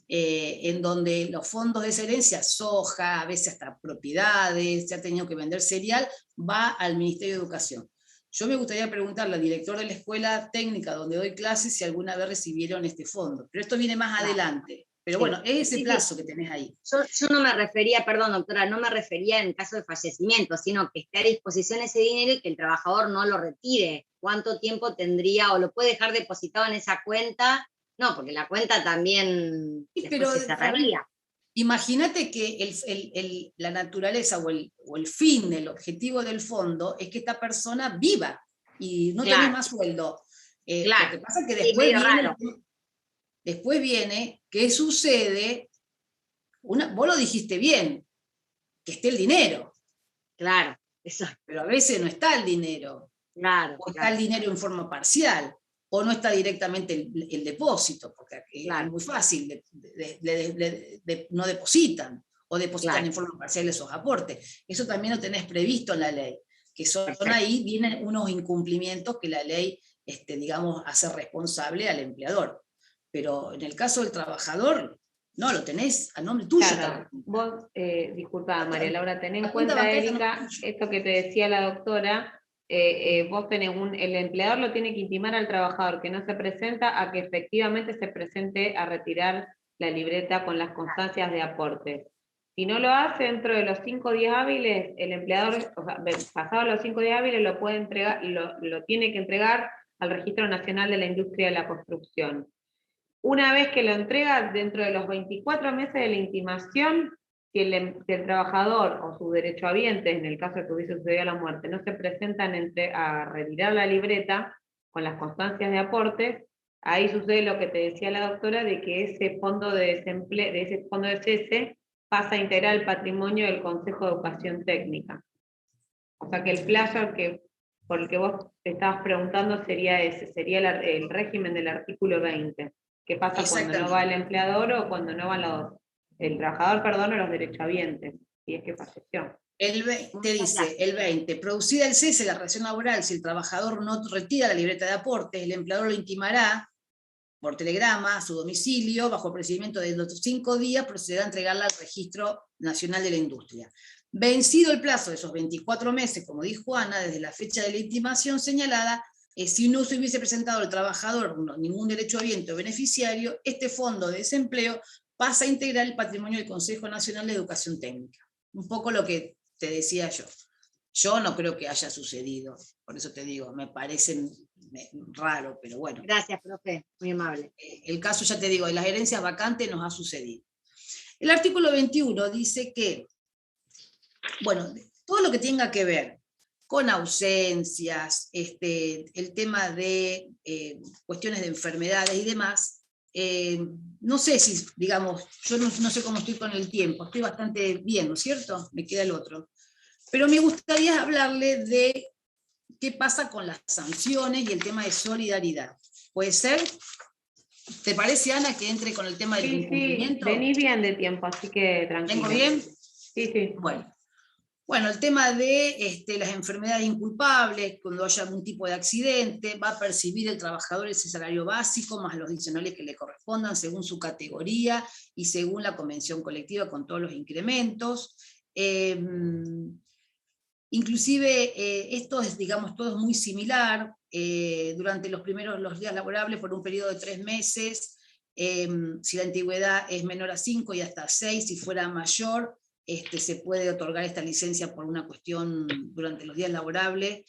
en donde los fondos de esa herencia, soja, a veces hasta propiedades, se ha tenido que vender cereal, va al Ministerio de Educación. Yo me gustaría preguntarle al director de la escuela técnica donde doy clases si alguna vez recibieron este fondo, pero esto viene más adelante. Pero bueno, es ese plazo que tenés ahí. Yo no me refería, perdón doctora, no me refería en caso de fallecimiento, sino que esté a disposición ese dinero y que el trabajador no lo retire. ¿Cuánto tiempo tendría o lo puede dejar depositado en esa cuenta? No, porque la cuenta también pero se cerraría. Imagínate que la naturaleza o el fin, el objetivo del fondo es que esta persona viva y no Claro. tiene más sueldo. Claro. Lo que pasa es que Sí, después medio viene, raro. después viene, ¿qué sucede? Vos lo dijiste bien, que esté el dinero, Claro, exacto. pero a veces no está el dinero, Claro, o está claro. el dinero en forma parcial, o no está directamente el depósito, porque Claro. es muy fácil, no depositan, o depositan Claro. en forma parcial esos aportes. Eso también lo tenés previsto en la ley, que son Perfecto. ahí, vienen unos incumplimientos que la ley, digamos, hace responsable al empleador. Pero en el caso del trabajador, no, lo tenés a nombre tuyo. Claro, vos, disculpa María Laura, ten en La cuenta cuenta, bancaria no Erika, es tuya. esto que te decía la doctora, vos tenés el empleador lo tiene que intimar al trabajador que no se presenta a que efectivamente se presente a retirar la libreta con las constancias de aportes. Si no lo hace dentro de los 5 días hábiles, el empleador, o sea, pasados los 5 días hábiles, lo puede entregar, lo tiene que entregar al Registro Nacional de la Industria de la Construcción. Una vez que lo entrega, dentro de los 24 meses de la intimación, si el trabajador o su derechohabiente, en el caso de que hubiese sucedido la muerte, no se presentan a retirar la libreta con las constancias de aportes, ahí sucede lo que te decía la doctora, de que ese fondo de desempleo, de ese fondo de cese, pasa a integrar el patrimonio del Consejo de Educación Técnica. O sea que el plazo por el que vos te estabas preguntando sería ese, sería el régimen del artículo 20. ¿Qué pasa cuando no va el empleador o cuando no va el trabajador, perdón, o los derechohabientes, si es que falleció? Te dice el 20, producida el cese de la relación laboral, si el trabajador no retira la libreta de aportes, el empleador lo intimará por telegrama a su domicilio, bajo el procedimiento de los 5 días, procederá a entregarla al Registro Nacional de la Industria. Vencido el plazo de esos 24 meses, como dijo Ana, desde la fecha de la intimación señalada, si no se hubiese presentado el trabajador ningún derechohabiente o beneficiario, este fondo de desempleo pasa a integrar el patrimonio del Consejo Nacional de Educación Técnica. Un poco lo que te decía yo. Yo no creo que haya sucedido, por eso te digo, me parece raro, pero bueno. Gracias, profe, muy amable. El caso, ya te digo, de las herencias vacantes nos ha sucedido. El artículo 21 dice que, bueno, todo lo que tenga que ver con ausencias, el tema de cuestiones de enfermedades y demás, no sé si, digamos, yo no sé cómo estoy con el tiempo, estoy bastante bien, ¿no es cierto? Me queda el otro. Pero me gustaría hablarle de qué pasa con las sanciones y el tema de solidaridad. ¿Puede ser? ¿Te parece, Ana, que entre con el tema del incumplimiento? Sí, venís bien de tiempo, así que tranquilo. ¿Vengo bien? Sí, sí. Bueno, el tema de las enfermedades inculpables, cuando haya algún tipo de accidente, va a percibir el trabajador ese salario básico más los adicionales que le correspondan según su categoría y según la convención colectiva con todos los incrementos. Inclusive esto es, digamos, todo es muy similar. Durante los días laborables por un periodo de 3 meses, si la antigüedad es menor a 5 y hasta 6, si fuera mayor, se puede otorgar esta licencia por una cuestión durante los días laborables,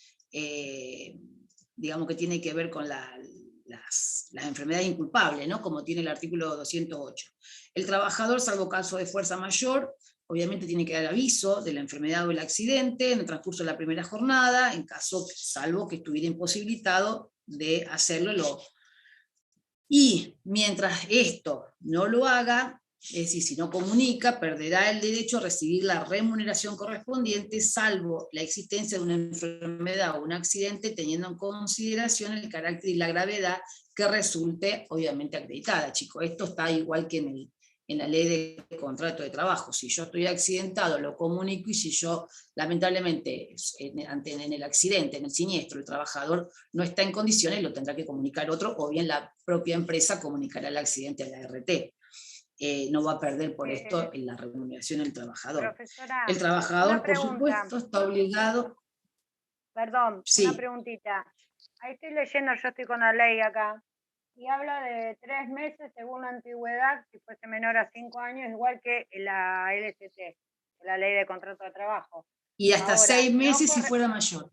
digamos que tiene que ver con las enfermedades inculpables, ¿no? Como tiene el artículo 208. El trabajador, salvo caso de fuerza mayor, obviamente tiene que dar aviso de la enfermedad o el accidente en el transcurso de la primera jornada, en caso, salvo que estuviera imposibilitado de hacerlo. Y mientras esto no lo haga, es decir, si no comunica, perderá el derecho a recibir la remuneración correspondiente, salvo la existencia de una enfermedad o un accidente, teniendo en consideración el carácter y la gravedad que resulte, obviamente, acreditada, chicos. Esto está igual que en la ley de contrato de trabajo. Si yo estoy accidentado, lo comunico, y si yo, lamentablemente, en el accidente, en el siniestro, el trabajador no está en condiciones, lo tendrá que comunicar otro, o bien la propia empresa comunicará el accidente a la RT. No va a perder por esto en la remuneración del trabajador. Profesora, el trabajador, por supuesto, está obligado... Perdón, sí. Una preguntita. Ahí estoy leyendo, yo estoy con la ley acá, y habla de 3 meses según la antigüedad, si fuese menor a 5 años, igual que la LCT, la Ley de Contrato de Trabajo. Y hasta Ahora, 6 meses si fuera mayor.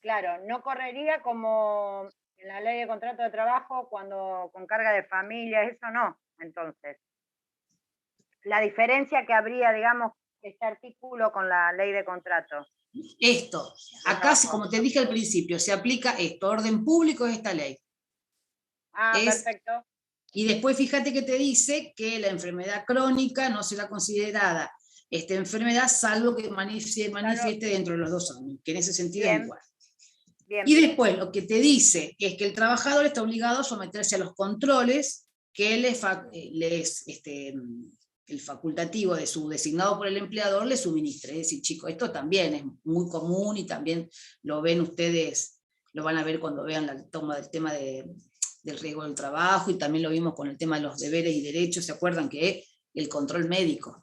Claro, no correría como en la Ley de Contrato de Trabajo cuando con carga de familia, eso no, entonces. la diferencia que habría, digamos, este artículo con la ley de contrato. Esto, acá, como te dije al principio, se aplica esto, orden público es esta ley. Ah, perfecto. Y después fíjate que te dice que la enfermedad crónica no será considerada esta enfermedad salvo que manifieste dentro de los 2 años, que en ese sentido es igual. Bien. Y después lo que te dice es que el trabajador está obligado a someterse a los controles que el facultativo de su designado por el empleador le suministre. Es decir, chicos, esto también es muy común y también lo ven ustedes, lo van a ver cuando vean el tema del riesgo del trabajo, y también lo vimos con el tema de los deberes y derechos. ¿Se acuerdan que el control médico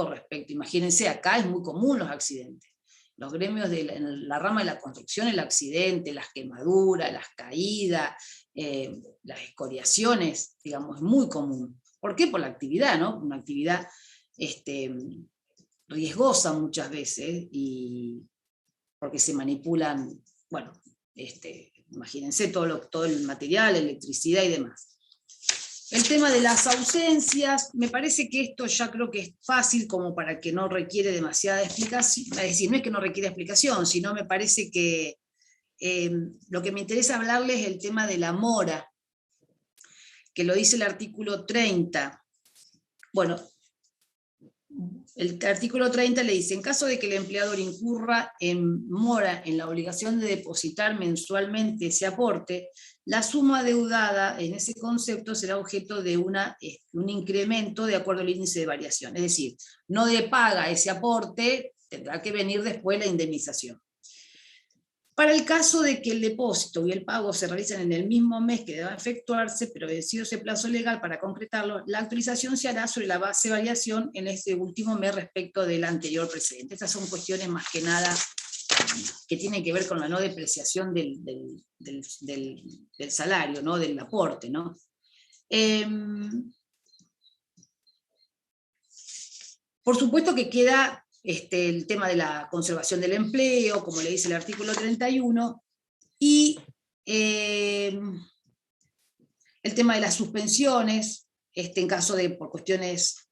respecto, imagínense, acá es muy común los accidentes. Los gremios en la rama de la construcción, el accidente, las quemaduras, las caídas, las escoriaciones, digamos, es muy común. ¿Por qué? Por la actividad, ¿no? Una actividad riesgosa muchas veces, y porque se manipulan, bueno, imagínense todo el material, electricidad y demás. El tema de las ausencias, me parece que esto ya creo que es fácil como para que no requiere demasiada explicación. Es decir, no es que no requiere explicación, sino me parece que lo que me interesa hablarles es el tema de la mora, que lo dice el artículo 30. Bueno, el artículo 30 le dice: en caso de que el empleador incurra en mora en la obligación de depositar mensualmente ese aporte, la suma adeudada en ese concepto será objeto de un incremento de acuerdo al índice de variación. Es decir, no de paga ese aporte, tendrá que venir después la indemnización. Para el caso de que el depósito y el pago se realicen en el mismo mes que deba efectuarse, pero vencido ese plazo legal para concretarlo, la actualización se hará sobre la base de variación en ese último mes respecto del anterior precedente. Estas son cuestiones más que nada que tienen que ver con la no depreciación del salario, ¿no? Del aporte, ¿no? Por supuesto que queda el tema de la conservación del empleo, como le dice el artículo 31, y el tema de las suspensiones, en caso de, por cuestiones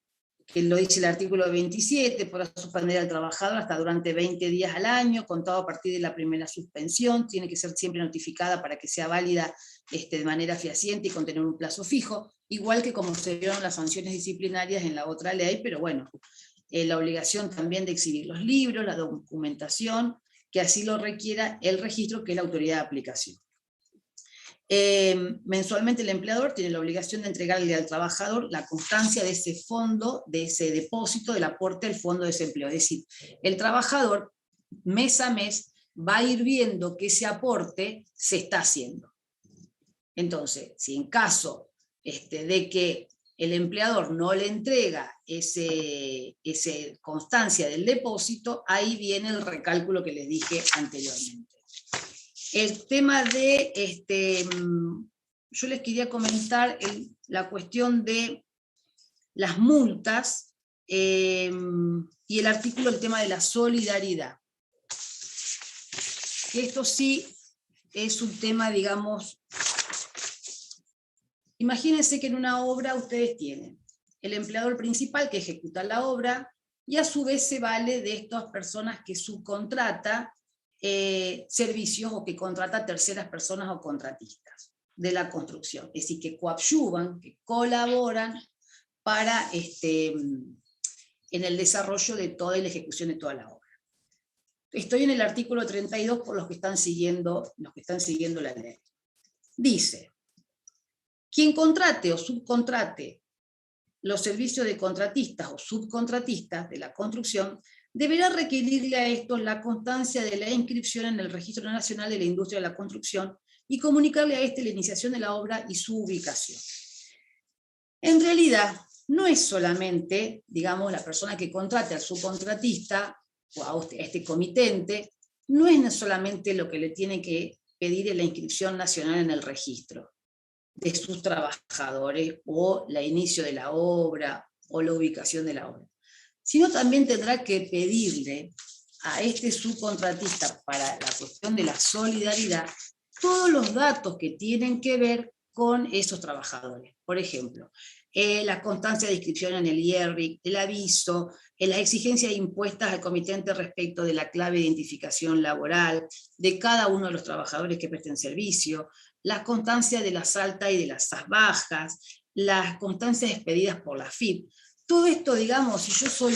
que lo dice el artículo 27, podrá suspender al trabajador hasta durante 20 días al año, contado a partir de la primera suspensión, tiene que ser siempre notificada para que sea válida de manera fehaciente y contener un plazo fijo, igual que como se dieron las sanciones disciplinarias en la otra ley, pero bueno, la obligación también de exhibir los libros, la documentación, que así lo requiera el registro, que es la autoridad de aplicación. Mensualmente el empleador tiene la obligación de entregarle al trabajador la constancia de ese fondo, de ese depósito del aporte al fondo de desempleo. Es decir, el trabajador mes a mes va a ir viendo que ese aporte se está haciendo. Entonces, si en caso de que el empleador no le entrega esa constancia del depósito, ahí viene el recálculo que les dije anteriormente. El tema de, yo les quería comentar la cuestión de las multas y el artículo, el tema de la solidaridad. Esto sí es un tema, digamos, imagínense que en una obra ustedes tienen el empleador principal que ejecuta la obra y a su vez se vale de estas personas que subcontrata servicios o que contrata terceras personas o contratistas de la construcción. Es decir, que coadyuvan, que colaboran para en el desarrollo de toda la ejecución de toda la obra. Estoy en el artículo 32 por los que están siguiendo la ley. Dice: quien contrate o subcontrate los servicios de contratistas o subcontratistas de la construcción deberá requerirle a estos la constancia de la inscripción en el Registro Nacional de la Industria de la Construcción y comunicarle a la iniciación de la obra y su ubicación. En realidad, no es solamente, digamos, la persona que contrate al subcontratista o a este comitente, no es solamente lo que le tiene que pedir en la inscripción nacional en el registro de sus trabajadores o el inicio de la obra o la ubicación de la obra, sino también tendrá que pedirle a este subcontratista para la cuestión de la solidaridad todos los datos que tienen que ver con esos trabajadores. Por ejemplo, la constancia de inscripción en el IERRIC, el aviso, las exigencias impuestas al comitente respecto de la clave de identificación laboral de cada uno de los trabajadores que presten servicio, las constancias de las altas y de las bajas, las constancias expedidas por la FIP. Todo esto, digamos, si yo soy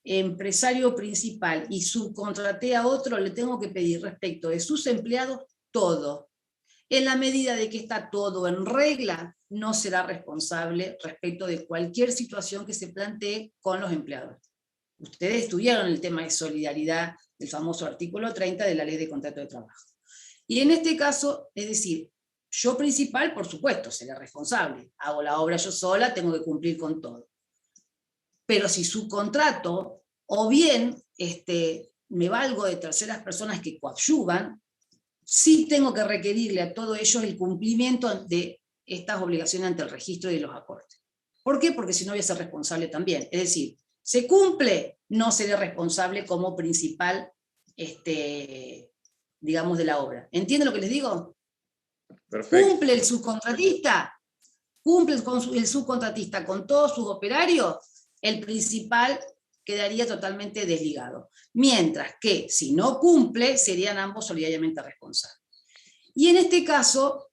empresario principal y subcontraté a otro, le tengo que pedir respecto de sus empleados todo. En la medida de que está todo en regla, no será responsable respecto de cualquier situación que se plantee con los empleadores. Ustedes estudiaron el tema de solidaridad del famoso artículo 30 de la Ley de Contrato de Trabajo. Y en este caso, es decir, yo principal, por supuesto, seré responsable. Hago la obra yo sola, tengo que cumplir con todo. Pero si subcontrato, o bien me valgo de terceras personas que coadyuvan, sí tengo que requerirle a todos ellos el cumplimiento de estas obligaciones ante el registro y de los aportes. ¿Por qué? Porque si no voy a ser responsable también. Es decir, se cumple, no seré responsable como principal, digamos, de la obra. ¿Entienden lo que les digo? Perfecto. ¿Cumple el subcontratista? ¿Cumple el subcontratista con todos sus operarios? El principal quedaría totalmente desligado. Mientras que, si no cumple, serían ambos solidariamente responsables. Y en este caso,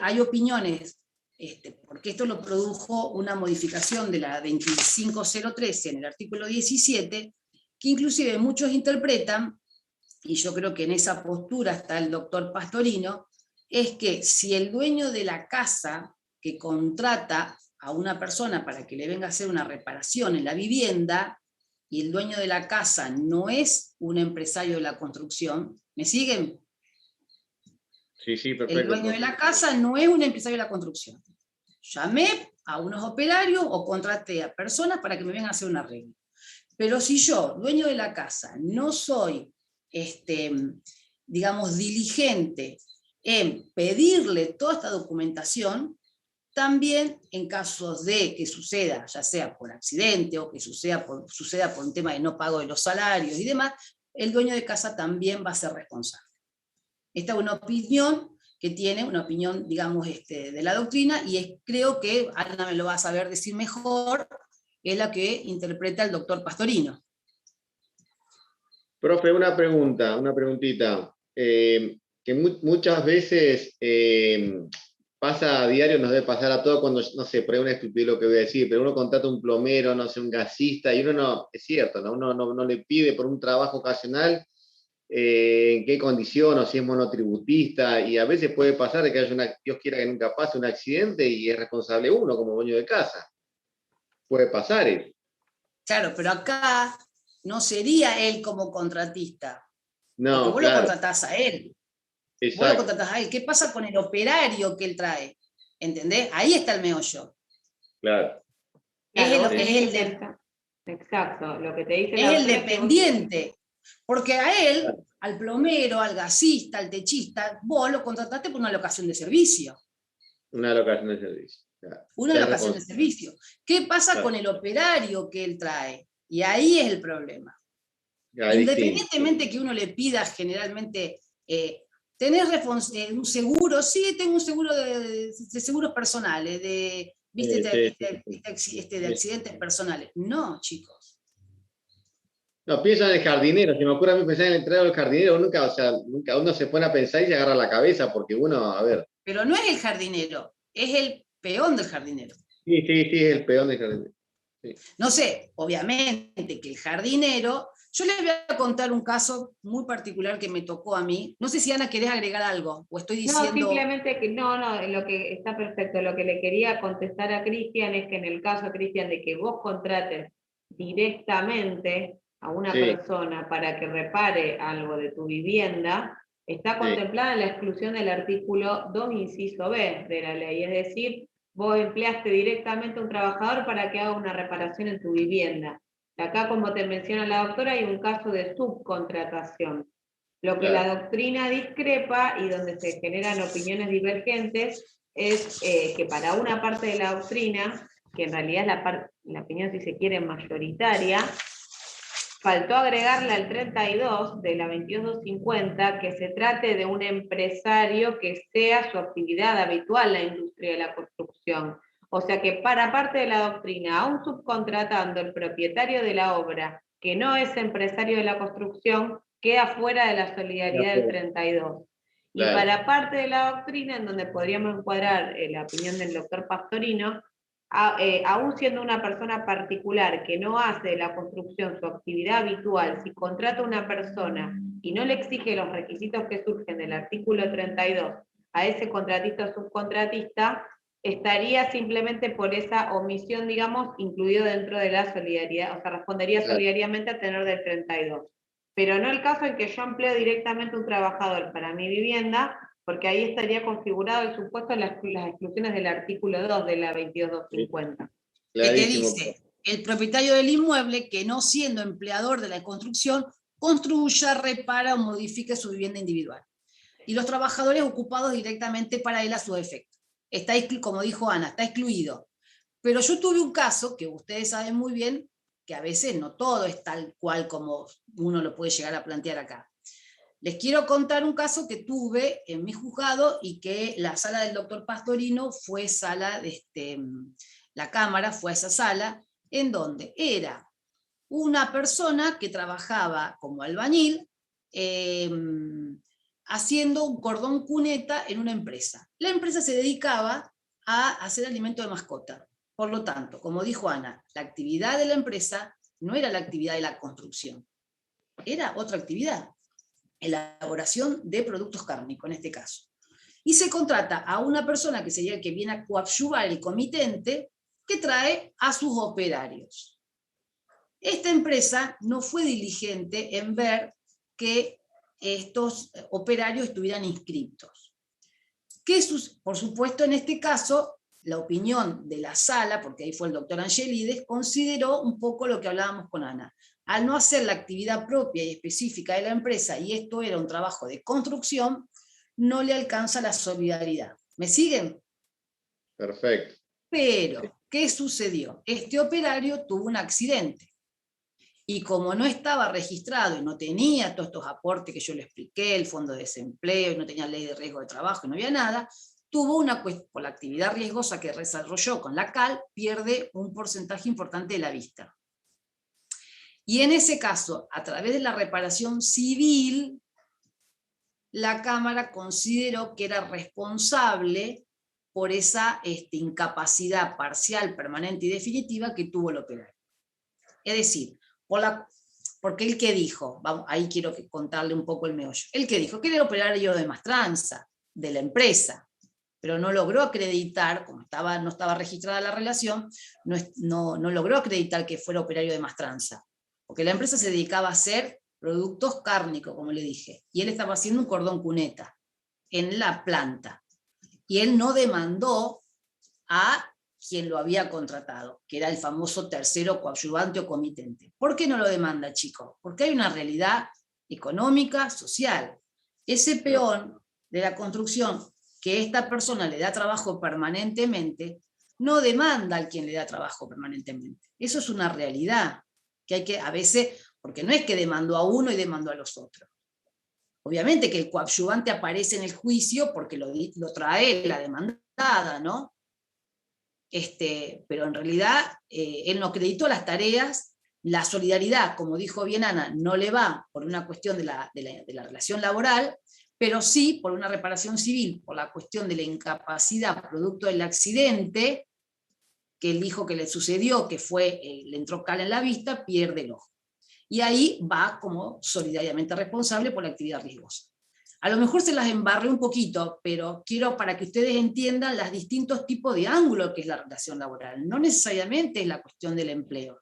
hay opiniones, porque esto lo produjo una modificación de la 25013 en el artículo 17, que inclusive muchos interpretan, y yo creo que en esa postura está el doctor Pastorino, es que si el dueño de la casa que contrata a una persona para que le venga a hacer una reparación en la vivienda, y el dueño de la casa no es un empresario de la construcción, ¿me siguen? Sí, sí, perfecto. El dueño de la casa no es un empresario de la construcción. Llamé a unos operarios o contraté a personas para que me vengan a hacer un arreglo. Pero si yo, dueño de la casa, no soy, digamos, diligente en pedirle toda esta documentación, también en casos de que suceda, ya sea por accidente o que suceda por un tema de no pago de los salarios y demás, el dueño de casa también va a ser responsable. Esta es una opinión que tiene, una opinión, digamos, de la doctrina, y creo que Ana me lo va a saber decir mejor, es la que interpreta el doctor Pastorino. Profe, una preguntita. Que muchas veces pasa a diario, nos debe pasar a todos cuando, no sé, por ahí una estupidez lo que voy a decir, pero uno contrata un plomero, no sé, un gasista, y uno no, es cierto, ¿no? Uno no le pide por un trabajo ocasional en qué condición, o si es monotributista, y a veces puede pasar de que haya Dios quiera que nunca pase un accidente y es responsable uno como dueño de casa. Puede pasar eso. Claro, pero acá no sería él como contratista. No, porque vos claro. lo contratás a él. Exacto. Vos lo contratás a él. ¿Qué pasa con el operario que él trae? ¿Entendés? Ahí está el meollo. Claro. Exacto, lo que te dice es el dependiente. Porque a él, al plomero, al gasista, al techista, vos lo contrataste por una locación de servicio. Una locación de servicio. Claro. Una locación de servicio. ¿Qué pasa con el operario que él trae? Y ahí es el problema. Ya, independientemente que uno le pida generalmente, ¿tenés un seguro? Sí, tengo un seguro de seguros personales, de accidentes personales. No, chicos. No, pienso en el jardinero. Si me ocurre a mí pensar en el entrenador del jardinero, nunca uno se pone a pensar y se agarra la cabeza, porque uno, a ver. Pero no es el jardinero, es el peón del jardinero. Sí, es el peón del jardinero. Sí. No sé, obviamente que el jardinero. Yo les voy a contar un caso muy particular que me tocó a mí. No sé si Ana querés agregar algo, o estoy diciendo... No, simplemente que no, lo que está perfecto. Lo que le quería contestar a Cristian es que en el caso, Cristian, de que vos contrates directamente a una persona para que repare algo de tu vivienda, está contemplada en la exclusión del artículo 2, inciso B de la ley. Es decir, vos empleaste directamente a un trabajador para que haga una reparación en tu vivienda. Acá, como te menciona la doctora, hay un caso de subcontratación. Lo que la doctrina discrepa y donde se generan opiniones divergentes es que para una parte de la doctrina, que en realidad es la opinión, si se quiere, mayoritaria, faltó agregarle al 32 de la 22250 que se trate de un empresario que sea su actividad habitual la industria de la construcción. O sea que para parte de la doctrina, aún subcontratando el propietario de la obra, que no es empresario de la construcción, queda fuera de la solidaridad del 32. Y Claro. para parte de la doctrina, en donde podríamos encuadrar la opinión del doctor Pastorino, aún siendo una persona particular que no hace de la construcción su actividad habitual, si contrata a una persona y no le exige los requisitos que surgen del artículo 32 a ese contratista o subcontratista, estaría simplemente por esa omisión, digamos, incluido dentro de la solidaridad, o sea, respondería solidariamente a tenor del 32. Pero no el caso en que yo empleo directamente un trabajador para mi vivienda, porque ahí estaría configurado el supuesto las exclusiones del artículo 2 de la 22250. Que dice, el propietario del inmueble que no siendo empleador de la construcción, construya, repara o modifique su vivienda individual. Y los trabajadores ocupados directamente para él a su efecto. Está, como dijo Ana, está excluido. Pero yo tuve un caso, que ustedes saben muy bien, que a veces no todo es tal cual como uno lo puede llegar a plantear acá. Les quiero contar un caso que tuve en mi juzgado y que la sala del doctor Pastorino fue sala de la Cámara fue a esa sala, en donde era una persona que trabajaba como albañil haciendo un cordón cuneta en una empresa. La empresa se dedicaba a hacer alimento de mascota. Por lo tanto, como dijo Ana, la actividad de la empresa no era la actividad de la construcción, era otra actividad, elaboración de productos cárnicos en este caso. Y se contrata a una persona que sería el que viene a coadyuvar el comitente, que trae a sus operarios. Esta empresa no fue diligente en ver que estos operarios estuvieran inscriptos. Por supuesto, en este caso, la opinión de la sala, porque ahí fue el doctor Angelides, consideró un poco lo que hablábamos con Ana. Al no hacer la actividad propia y específica de la empresa, y esto era un trabajo de construcción, no le alcanza la solidaridad. ¿Me siguen? Perfecto. Pero, ¿qué sucedió? Este operario tuvo un accidente. Y como no estaba registrado y no tenía todos estos aportes que yo le expliqué, el fondo de desempleo, y no tenía ley de riesgo de trabajo, y no había nada, tuvo una cuestión, por la actividad riesgosa que desarrolló con la CAL, pierde un porcentaje importante de la vista. Y en ese caso, a través de la reparación civil, la Cámara consideró que era responsable por esa incapacidad parcial, permanente y definitiva que tuvo el operario. Es decir, porque él que dijo, ahí quiero contarle un poco el meollo, él que dijo que era el operario de Mastranza, de la empresa, pero no logró acreditar, como no estaba registrada la relación, no logró acreditar que fuera operario de Mastranza, porque la empresa se dedicaba a hacer productos cárnicos, como le dije, y él estaba haciendo un cordón cuneta en la planta, y él no demandó a quien lo había contratado, que era el famoso tercero coadyuvante o comitente. ¿Por qué no lo demanda, chicos? Porque hay una realidad económica, social. Ese peón de la construcción que esta persona le da trabajo permanentemente, no demanda al quien le da trabajo permanentemente. Eso es una realidad que hay que, a veces, porque no es que demandó a uno y demandó a los otros. Obviamente que el coadyuvante aparece en el juicio porque lo trae la demandada, ¿no? Pero en realidad él no acreditó las tareas, la solidaridad, como dijo bien Ana, no le va por una cuestión de la relación laboral, pero sí por una reparación civil, por la cuestión de la incapacidad producto del accidente que él dijo que le sucedió, que le entró cal en la vista, pierde el ojo. Y ahí va como solidariamente responsable por la actividad riesgosa. A lo mejor se las embarré un poquito, pero quiero para que ustedes entiendan los distintos tipos de ángulo que es la relación laboral. No necesariamente es la cuestión del empleo.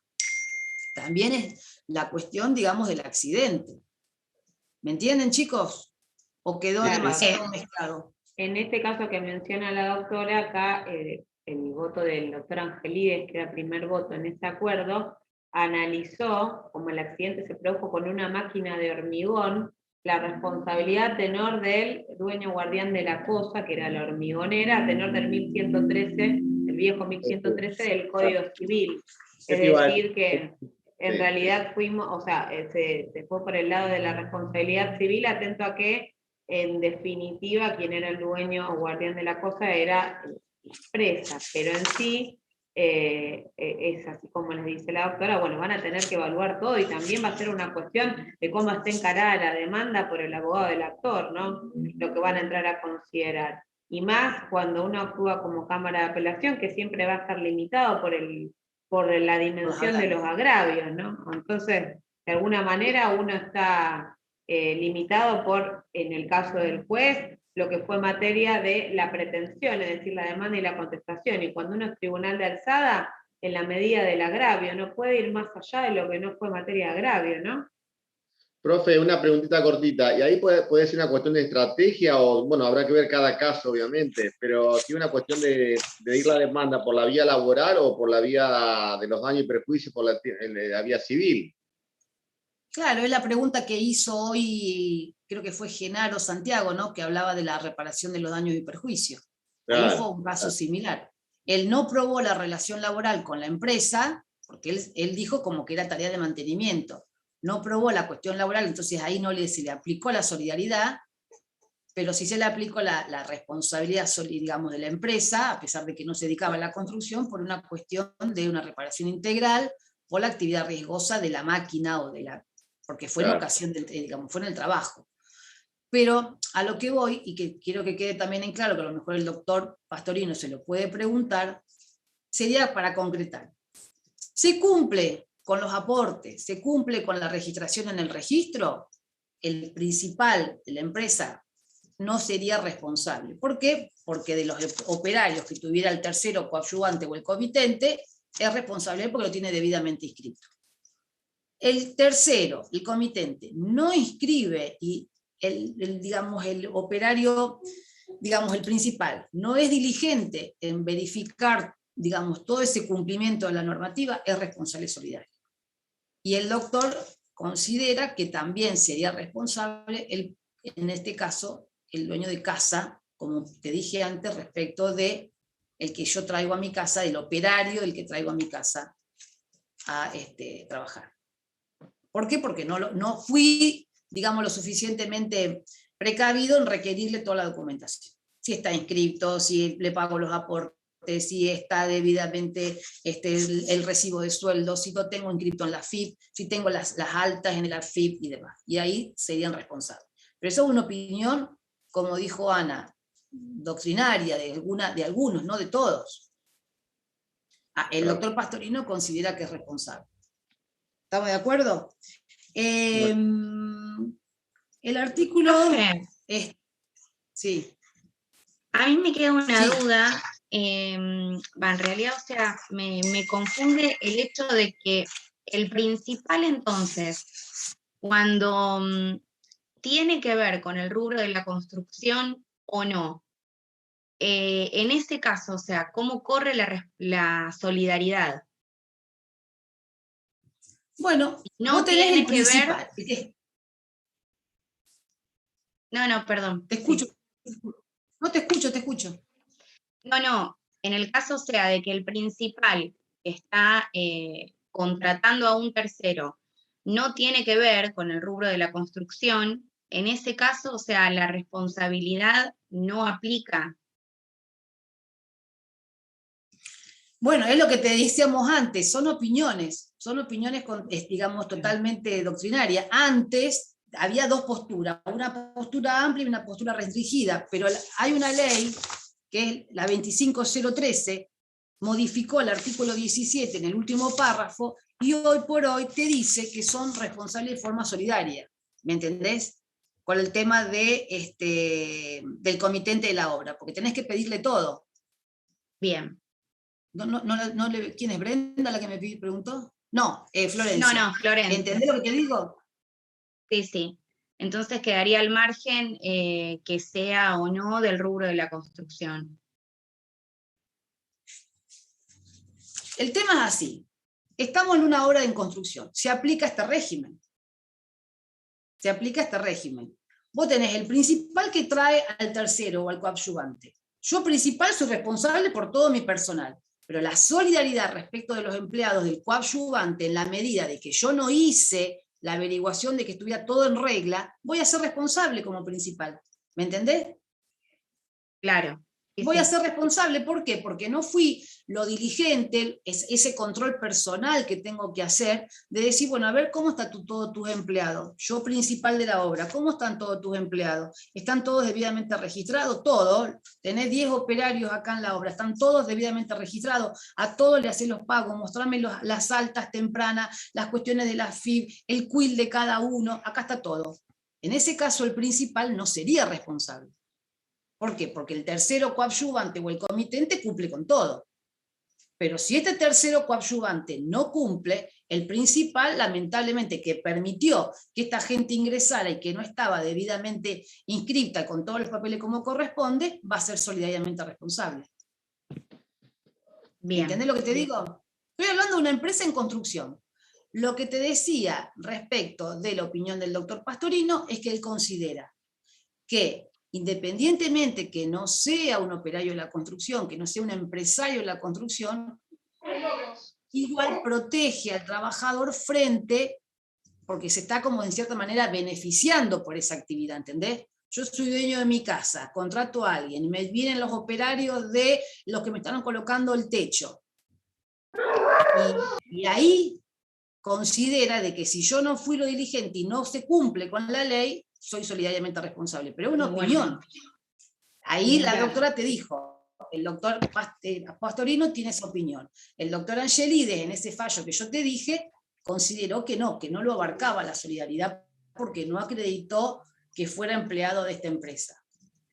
También es la cuestión, digamos, del accidente. ¿Me entienden, chicos? ¿O quedó demasiado mezclado? En este caso que menciona la doctora, acá el voto del doctor Angelides, que era el primer voto en este acuerdo, analizó, como el accidente se produjo con una máquina de hormigón, la responsabilidad a tenor del dueño guardián de la cosa, que era la hormigonera, a tenor del 1113, el viejo 1113 del Código Civil. Es decir que en Sí. realidad fuimos, o sea, se fue por el lado de la responsabilidad civil, atento a que, en definitiva, quien era el dueño o guardián de la cosa era la empresa, pero en sí es así como les dice la doctora, bueno, van a tener que evaluar todo y también va a ser una cuestión de cómo está encarada la demanda por el abogado del actor, ¿no? Lo que van a entrar a considerar. Y más cuando uno actúa como Cámara de Apelación, que siempre va a estar limitado por la dimensión de los agravios, ¿no? Entonces, de alguna manera uno está limitado por, en el caso del juez, lo que fue materia de la pretensión, es decir, la demanda y la contestación. Y cuando uno es tribunal de alzada, en la medida del agravio, no puede ir más allá de lo que no fue materia de agravio, ¿no? Profe, una preguntita cortita, y ahí puede ser una cuestión de estrategia, o bueno, habrá que ver cada caso, obviamente, pero si una cuestión de ir la demanda por la vía laboral o por la vía de los daños y perjuicios por la vía civil. Claro, es la pregunta que hizo hoy, creo que fue Genaro Santiago, ¿no? Que hablaba de la reparación de los daños y perjuicios. Ahí Claro, fue un caso similar. Él no probó la relación laboral con la empresa, porque él dijo como que era tarea de mantenimiento. No probó la cuestión laboral, entonces ahí se le aplicó la solidaridad, pero sí se le aplicó la responsabilidad, digamos, de la empresa, a pesar de que no se dedicaba a la construcción, por una cuestión de una reparación integral o la actividad riesgosa de la máquina o de la... porque fue en ocasión del, digamos, fue en el trabajo. Pero a lo que voy, y que quiero que quede también en claro, que a lo mejor el doctor Pastorino se lo puede preguntar, sería para concretar. ¿Se cumple con los aportes? ¿Se cumple con la registración en el registro? El principal de la empresa no sería responsable. ¿Por qué? Porque de los operarios que tuviera el tercero coadyuvante o el comitente, es responsable porque lo tiene debidamente inscrito. El tercero, el comitente, no inscribe y digamos, el operario, digamos, el principal, no es diligente en verificar, digamos, todo ese cumplimiento de la normativa, es responsable solidario. Y el doctor considera que también sería responsable, en este caso, el dueño de casa, como te dije antes, respecto de el que yo traigo a mi casa, del operario, el que traigo a mi casa a trabajar. ¿Por qué? Porque no fui, digamos, lo suficientemente precavido en requerirle toda la documentación. Si está inscrito, si le pago los aportes, si está debidamente el recibo de sueldo, si lo tengo inscrito en la AFIP, si tengo las altas en el AFIP y demás. Y ahí serían responsables. Pero eso es una opinión, como dijo Ana, doctrinaria de algunos, no de todos. El doctor Pastorino considera que es responsable. ¿Estamos de acuerdo? El artículo... Sí. A mí me queda una duda, en realidad, o sea, me confunde el hecho de que el principal, entonces, cuando tiene que ver con el rubro de la construcción o no, en ese caso, o sea, ¿cómo corre la solidaridad? Bueno, no vos tenés tiene el principal. No, perdón. Te escucho. Sí. No, te escucho. No, en el caso, o sea, de que el principal está contratando a un tercero, no tiene que ver con el rubro de la construcción, en ese caso, o sea, la responsabilidad no aplica. Bueno, es lo que te decíamos antes, son opiniones, digamos, totalmente doctrinarias. Antes había dos posturas, una postura amplia y una postura restringida, pero hay una ley, que es la 25013, modificó el artículo 17 en el último párrafo, y hoy por hoy te dice que son responsables de forma solidaria, ¿me entendés? Con el tema del comitente de la obra, porque tenés que pedirle todo. Bien. ¿Quién es Brenda la que me preguntó? No, Florencia. No, Florencia. ¿Entendés lo que te digo? Sí. Entonces quedaría al margen que sea o no del rubro de la construcción. El tema es así. Estamos en una obra en construcción. Se aplica este régimen. Vos tenés el principal que trae al tercero o al coadyuvante. Yo principal soy responsable por todo mi personal. Pero la solidaridad respecto de los empleados del coadyuvante, en la medida de que yo no hice la averiguación de que estuviera todo en regla, voy a ser responsable como principal. ¿Me entendés? Claro. Voy a ser responsable, ¿por qué? Porque no fui lo diligente, ese control personal que tengo que hacer, de decir, bueno, a ver cómo están todos tus empleados, yo principal de la obra, ¿cómo están todos tus empleados? ¿Están todos debidamente registrados? Todos, tenés 10 operarios acá en la obra, ¿están todos debidamente registrados? A todos le hacés los pagos, mostrame las altas tempranas, las cuestiones de la FIB, el quill de cada uno, acá está todo. En ese caso el principal no sería responsable. ¿Por qué? Porque el tercero coadyuvante o el comitente cumple con todo. Pero si este tercero coadyuvante no cumple, el principal, lamentablemente, que permitió que esta gente ingresara y que no estaba debidamente inscrita con todos los papeles como corresponde, va a ser solidariamente responsable. Bien. ¿Entendés lo que te digo? Estoy hablando de una empresa en construcción. Lo que te decía respecto de la opinión del doctor Pastorino es que él considera que independientemente que no sea un operario de la construcción, que no sea un empresario de la construcción, igual protege al trabajador frente, porque se está como en cierta manera beneficiando por esa actividad, ¿entendés? Yo soy dueño de mi casa, contrato a alguien, y me vienen los operarios de los que me están colocando el techo. Y ahí considera de que si yo no fui lo diligente y no se cumple con la ley, soy solidariamente responsable, pero es una opinión. Ahí la doctora te dijo, el doctor Pastorino tiene esa opinión. El doctor Angelides, en ese fallo que yo te dije, consideró que no lo abarcaba la solidaridad porque no acreditó que fuera empleado de esta empresa.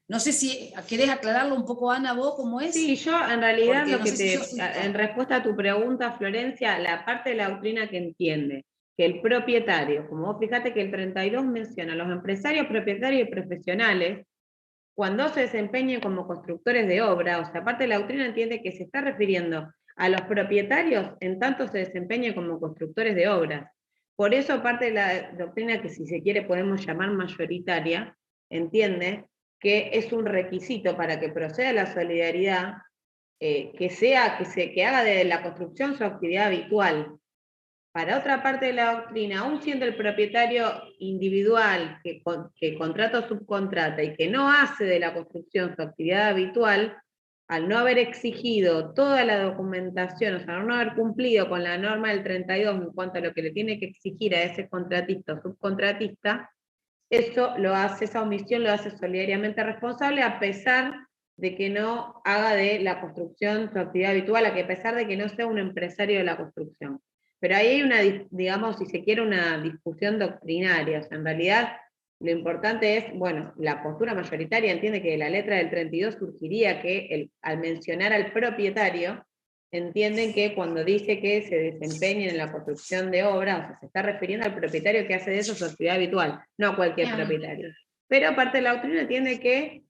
No sé si querés aclararlo un poco, Ana, vos, ¿cómo es? Sí, yo en realidad Porque lo no que sé si en respuesta a tu pregunta, Florencia, la parte de la doctrina que entiende que el propietario, como vos fíjate que el 32 menciona a los empresarios, propietarios y profesionales, cuando se desempeñen como constructores de obra, o sea, aparte de la doctrina entiende que se está refiriendo a los propietarios en tanto se desempeñen como constructores de obras. Por eso parte de la doctrina que si se quiere podemos llamar mayoritaria, entiende que es un requisito para que proceda la solidaridad, que haga de la construcción su actividad habitual. Para otra parte de la doctrina, aún siendo el propietario individual que contrata o subcontrata y que no hace de la construcción su actividad habitual, al no haber exigido toda la documentación, o sea, no haber cumplido con la norma del 32 en cuanto a lo que le tiene que exigir a ese contratista o subcontratista, esa omisión lo hace solidariamente responsable a pesar de que no haga de la construcción su actividad habitual, a pesar de que no sea un empresario de la construcción. Pero ahí hay una, digamos, si se quiere, una discusión doctrinaria. O sea, en realidad, lo importante es, bueno, la postura mayoritaria entiende que de la letra del 32 surgiría que al mencionar al propietario, entienden que cuando dice que se desempeñen en la construcción de obras, o sea, se está refiriendo al propietario que hace de eso su actividad habitual, no a cualquier propietario. Pero aparte de la doctrina entiende que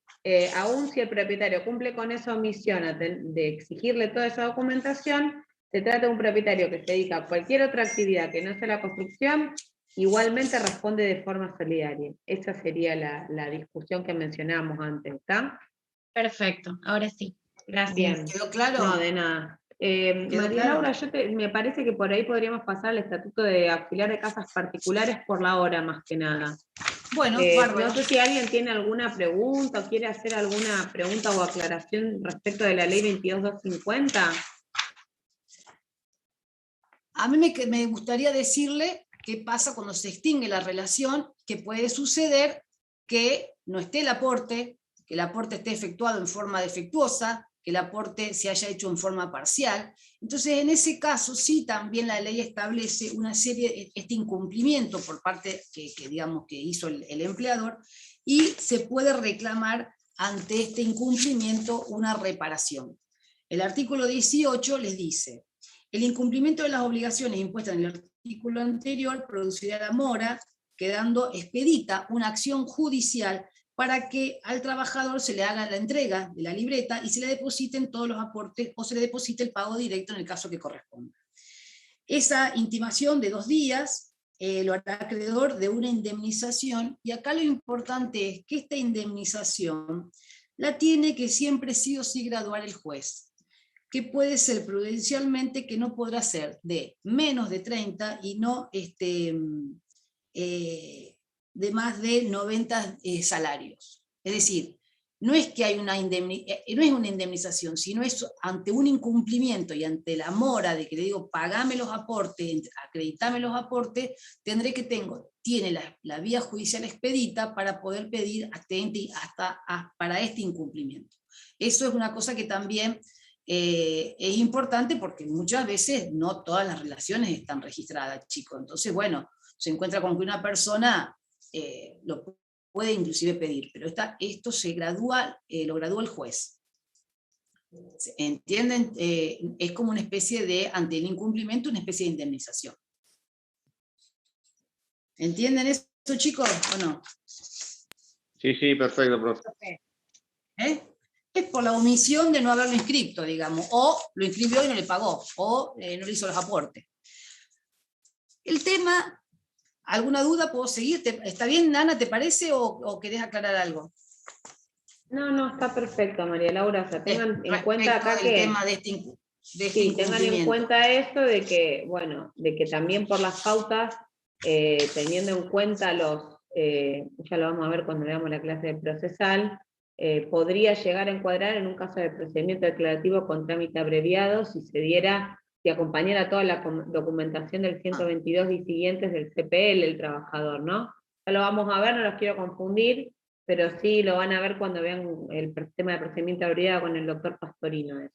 aún si el propietario cumple con esa omisión de exigirle toda esa documentación, se trata de un propietario que se dedica a cualquier otra actividad que no sea la construcción, igualmente responde de forma solidaria. Esa sería la discusión que mencionábamos antes, ¿está? Perfecto, ahora sí. Gracias. Bien. ¿Quedó claro? No, de nada. María claro? Laura, me parece que por ahí podríamos pasar al estatuto de auxiliar de casas particulares por la hora, más que nada. Bueno, no sé si alguien tiene alguna pregunta o quiere hacer alguna pregunta o aclaración respecto de la ley 22250. A mí me gustaría decirle qué pasa cuando se extingue la relación, que puede suceder que no esté el aporte, que el aporte esté efectuado en forma defectuosa, que el aporte se haya hecho en forma parcial. Entonces, en ese caso, sí, también la ley establece una serie, este incumplimiento por parte digamos, que hizo el empleador, y se puede reclamar ante este incumplimiento una reparación. El artículo 18 les dice: el incumplimiento de las obligaciones impuestas en el artículo anterior producirá la mora, quedando expedita una acción judicial para que al trabajador se le haga la entrega de la libreta y se le depositen todos los aportes o se le deposite el pago directo en el caso que corresponda. Esa intimación de 2 días lo hará acreedor de una indemnización, y acá lo importante es que esta indemnización la tiene que siempre sí o sí graduar el juez. que puede ser prudencialmente que no podrá ser de menos de 30 y no de más de 90 salarios. Es decir, no es que hay no es una indemnización, sino es ante un incumplimiento y ante la mora de que le digo, pagame los aportes, acreditame los aportes, tiene la vía judicial expedita para poder pedir para este incumplimiento. Eso es una cosa que también es importante porque muchas veces no todas las relaciones están registradas, chicos. Entonces, bueno, se encuentra con que una persona lo puede inclusive pedir, pero esto se gradúa, lo gradúa el juez. ¿Entienden? Es como una especie de, ante el incumplimiento, una especie de indemnización. ¿Entienden eso, chicos, o no? Sí, perfecto, profe. Es por la omisión de no haberlo inscrito, digamos, o lo inscribió y no le pagó, o no le hizo los aportes. El tema... ¿Alguna duda? ¿Puedo seguir? ¿Está bien, Ana, te parece? ¿O querés aclarar algo? No, está perfecto, María Laura. O sea, tengan en cuenta acá que... tema de este tengan en cuenta esto de que, bueno, de que también por las pautas, teniendo en cuenta ya lo vamos a ver cuando veamos la clase de procesal, podría llegar a encuadrar en un caso de procedimiento declarativo con trámite abreviado si se diera... y acompañara toda la documentación del 122 y siguientes del CPL, el trabajador, ¿no? Ya lo vamos a ver, no los quiero confundir, pero sí lo van a ver cuando vean el tema de procedimiento abreviado con el doctor Pastorino. Eso.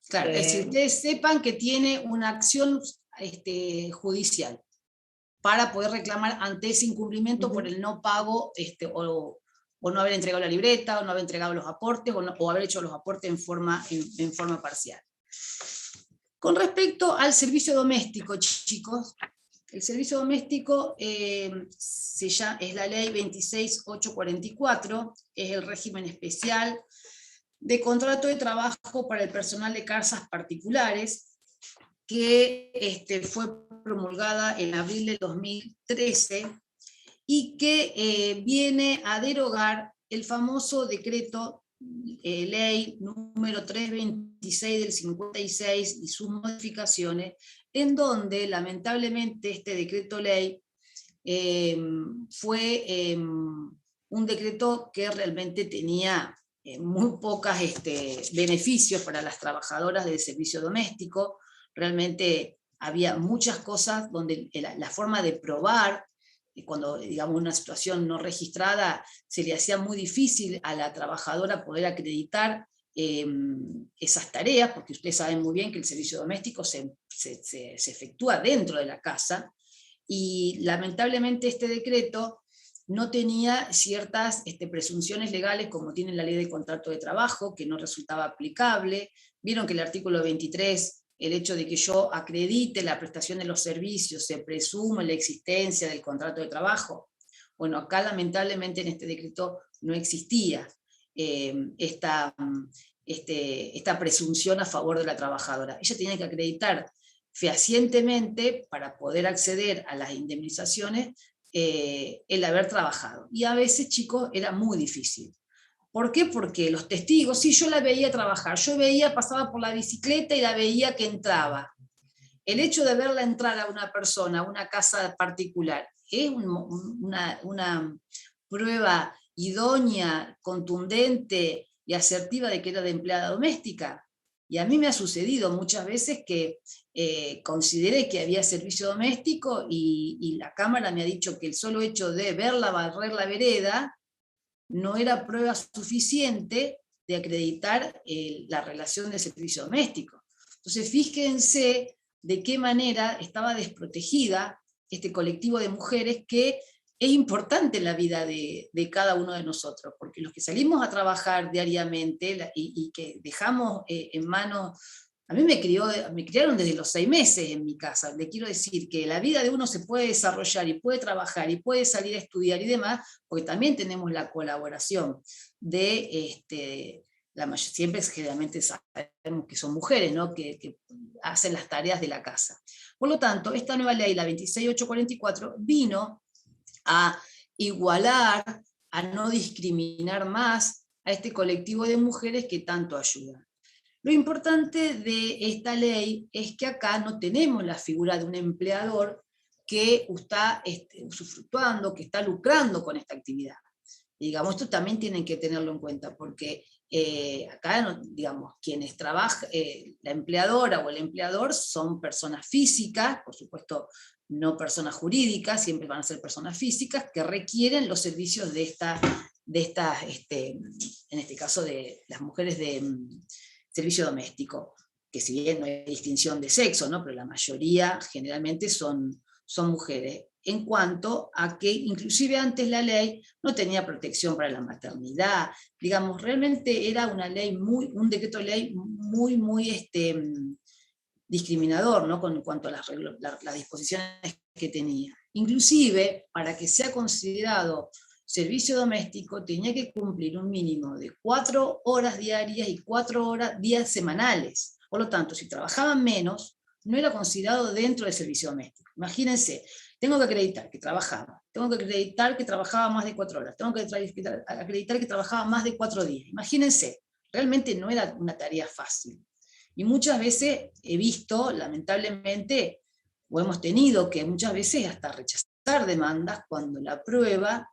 Claro, es decir, ustedes sepan que tiene una acción judicial para poder reclamar ante ese incumplimiento por el no pago o no haber entregado la libreta, o no haber entregado los aportes, o haber hecho los aportes en forma parcial. Con respecto al servicio doméstico, chicos, el servicio doméstico es la ley 26844, es el régimen especial de contrato de trabajo para el personal de casas particulares, que fue promulgada en abril de 2013 y que viene a derogar el famoso decreto ley número 326 del 56 y sus modificaciones, en donde lamentablemente este decreto ley fue un decreto que realmente tenía muy pocos beneficios para las trabajadoras del servicio doméstico. Realmente había muchas cosas donde la forma de probar, cuando digamos una situación no registrada, se le hacía muy difícil a la trabajadora poder acreditar esas tareas, porque ustedes saben muy bien que el servicio doméstico se efectúa dentro de la casa, y lamentablemente este decreto no tenía ciertas presunciones legales como tiene la ley de contrato de trabajo, que no resultaba aplicable. Vieron que el artículo 23, el hecho de que yo acredite la prestación de los servicios, se presume la existencia del contrato de trabajo. Bueno, acá lamentablemente en este decreto no existía esta presunción a favor de la trabajadora. Ella tenía que acreditar fehacientemente, para poder acceder a las indemnizaciones, el haber trabajado. Y a veces, chicos, era muy difícil. ¿Por qué? Porque los testigos, sí, yo la veía trabajar, pasaba por la bicicleta y la veía que entraba. El hecho de verla entrar a una persona, a una casa particular, es una prueba idónea, contundente y asertiva de que era de empleada doméstica. Y a mí me ha sucedido muchas veces que consideré que había servicio doméstico y la Cámara me ha dicho que el solo hecho de verla barrer la vereda no era prueba suficiente de acreditar la relación de servicio doméstico. Entonces, fíjense de qué manera estaba desprotegida este colectivo de mujeres que es importante en la vida de cada uno de nosotros, porque los que salimos a trabajar diariamente y que dejamos en manos... A mí me criaron desde los 6 meses en mi casa. Le quiero decir que la vida de uno se puede desarrollar y puede trabajar y puede salir a estudiar y demás, porque también tenemos la colaboración de siempre generalmente sabemos que son mujeres, ¿no? que hacen las tareas de la casa. Por lo tanto, esta nueva ley, la 26844, vino a igualar, a no discriminar más a este colectivo de mujeres que tanto ayudan. Lo importante de esta ley es que acá no tenemos la figura de un empleador que está usufructuando, que está lucrando con esta actividad. Y digamos, esto también tienen que tenerlo en cuenta, porque acá, digamos, quienes trabajan, la empleadora o el empleador son personas físicas, por supuesto no personas jurídicas, siempre van a ser personas físicas que requieren los servicios de estas, en este caso de las mujeres de servicio doméstico, que si bien no hay distinción de sexo, ¿no? Pero la mayoría generalmente son mujeres, en cuanto a que inclusive antes la ley no tenía protección para la maternidad, digamos, realmente era una ley un decreto de ley muy discriminador, ¿no? En cuanto a las disposiciones que tenía. Inclusive, para que sea considerado servicio doméstico, tenía que cumplir un mínimo de 4 horas diarias y 4 días semanales. Por lo tanto, si trabajaban menos, no era considerado dentro del servicio doméstico. Imagínense, tengo que acreditar que trabajaba, tengo que acreditar que trabajaba más de 4 horas, tengo que acreditar que trabajaba más de 4 días. Imagínense, realmente no era una tarea fácil. Y muchas veces he visto, lamentablemente, o hemos tenido que muchas veces hasta rechazar demandas cuando la prueba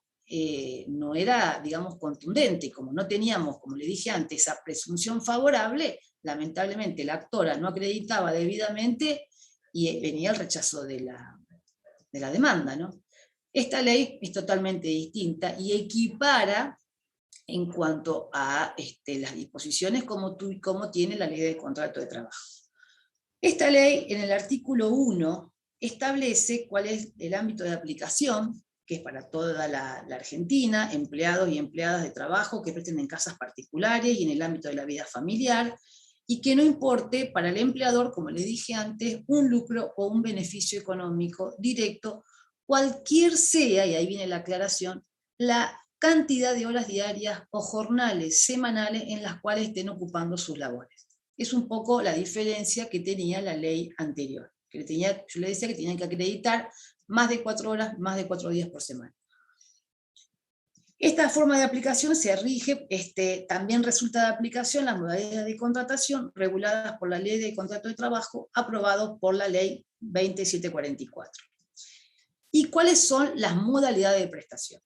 no era, digamos, contundente, y como no teníamos, como le dije antes, esa presunción favorable, lamentablemente la actora no acreditaba debidamente y venía el rechazo de la demanda, ¿no? Esta ley es totalmente distinta y equipara en cuanto a las disposiciones como tiene la ley de contrato de trabajo. Esta ley, en el artículo 1, establece cuál es el ámbito de aplicación, que es para toda la Argentina, empleados y empleadas de trabajo que presten en casas particulares y en el ámbito de la vida familiar, y que no importe para el empleador, como le dije antes, un lucro o un beneficio económico directo, cualquier sea, y ahí viene la aclaración, la cantidad de horas diarias o jornales semanales en las cuales estén ocupando sus labores. Es un poco la diferencia que tenía la ley anterior. Yo le decía que tenían que acreditar más de 4 horas, más de 4 días por semana. Esta forma de aplicación se rige, también resulta de aplicación las modalidades de contratación reguladas por la Ley de Contrato de Trabajo, aprobado por la Ley 2744. ¿Y cuáles son las modalidades de prestación?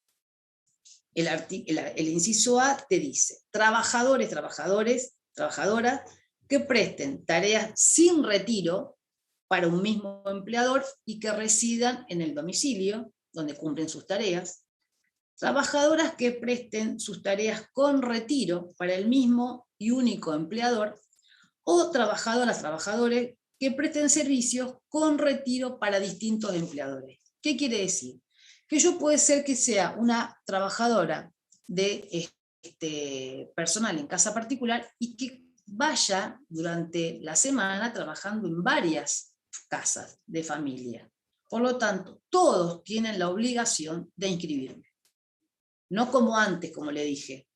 El inciso A te dice, trabajadores, trabajadoras que presten tareas sin retiro para un mismo empleador y que residan en el domicilio donde cumplen sus tareas, trabajadoras que presten sus tareas con retiro para el mismo y único empleador, o trabajadores que presten servicios con retiro para distintos empleadores. ¿Qué quiere decir? Que yo puede ser que sea una trabajadora de personal en casa particular y que vaya durante la semana trabajando en varias casas de familia. Por lo tanto, todos tienen la obligación de inscribirme. No como antes, como le dije.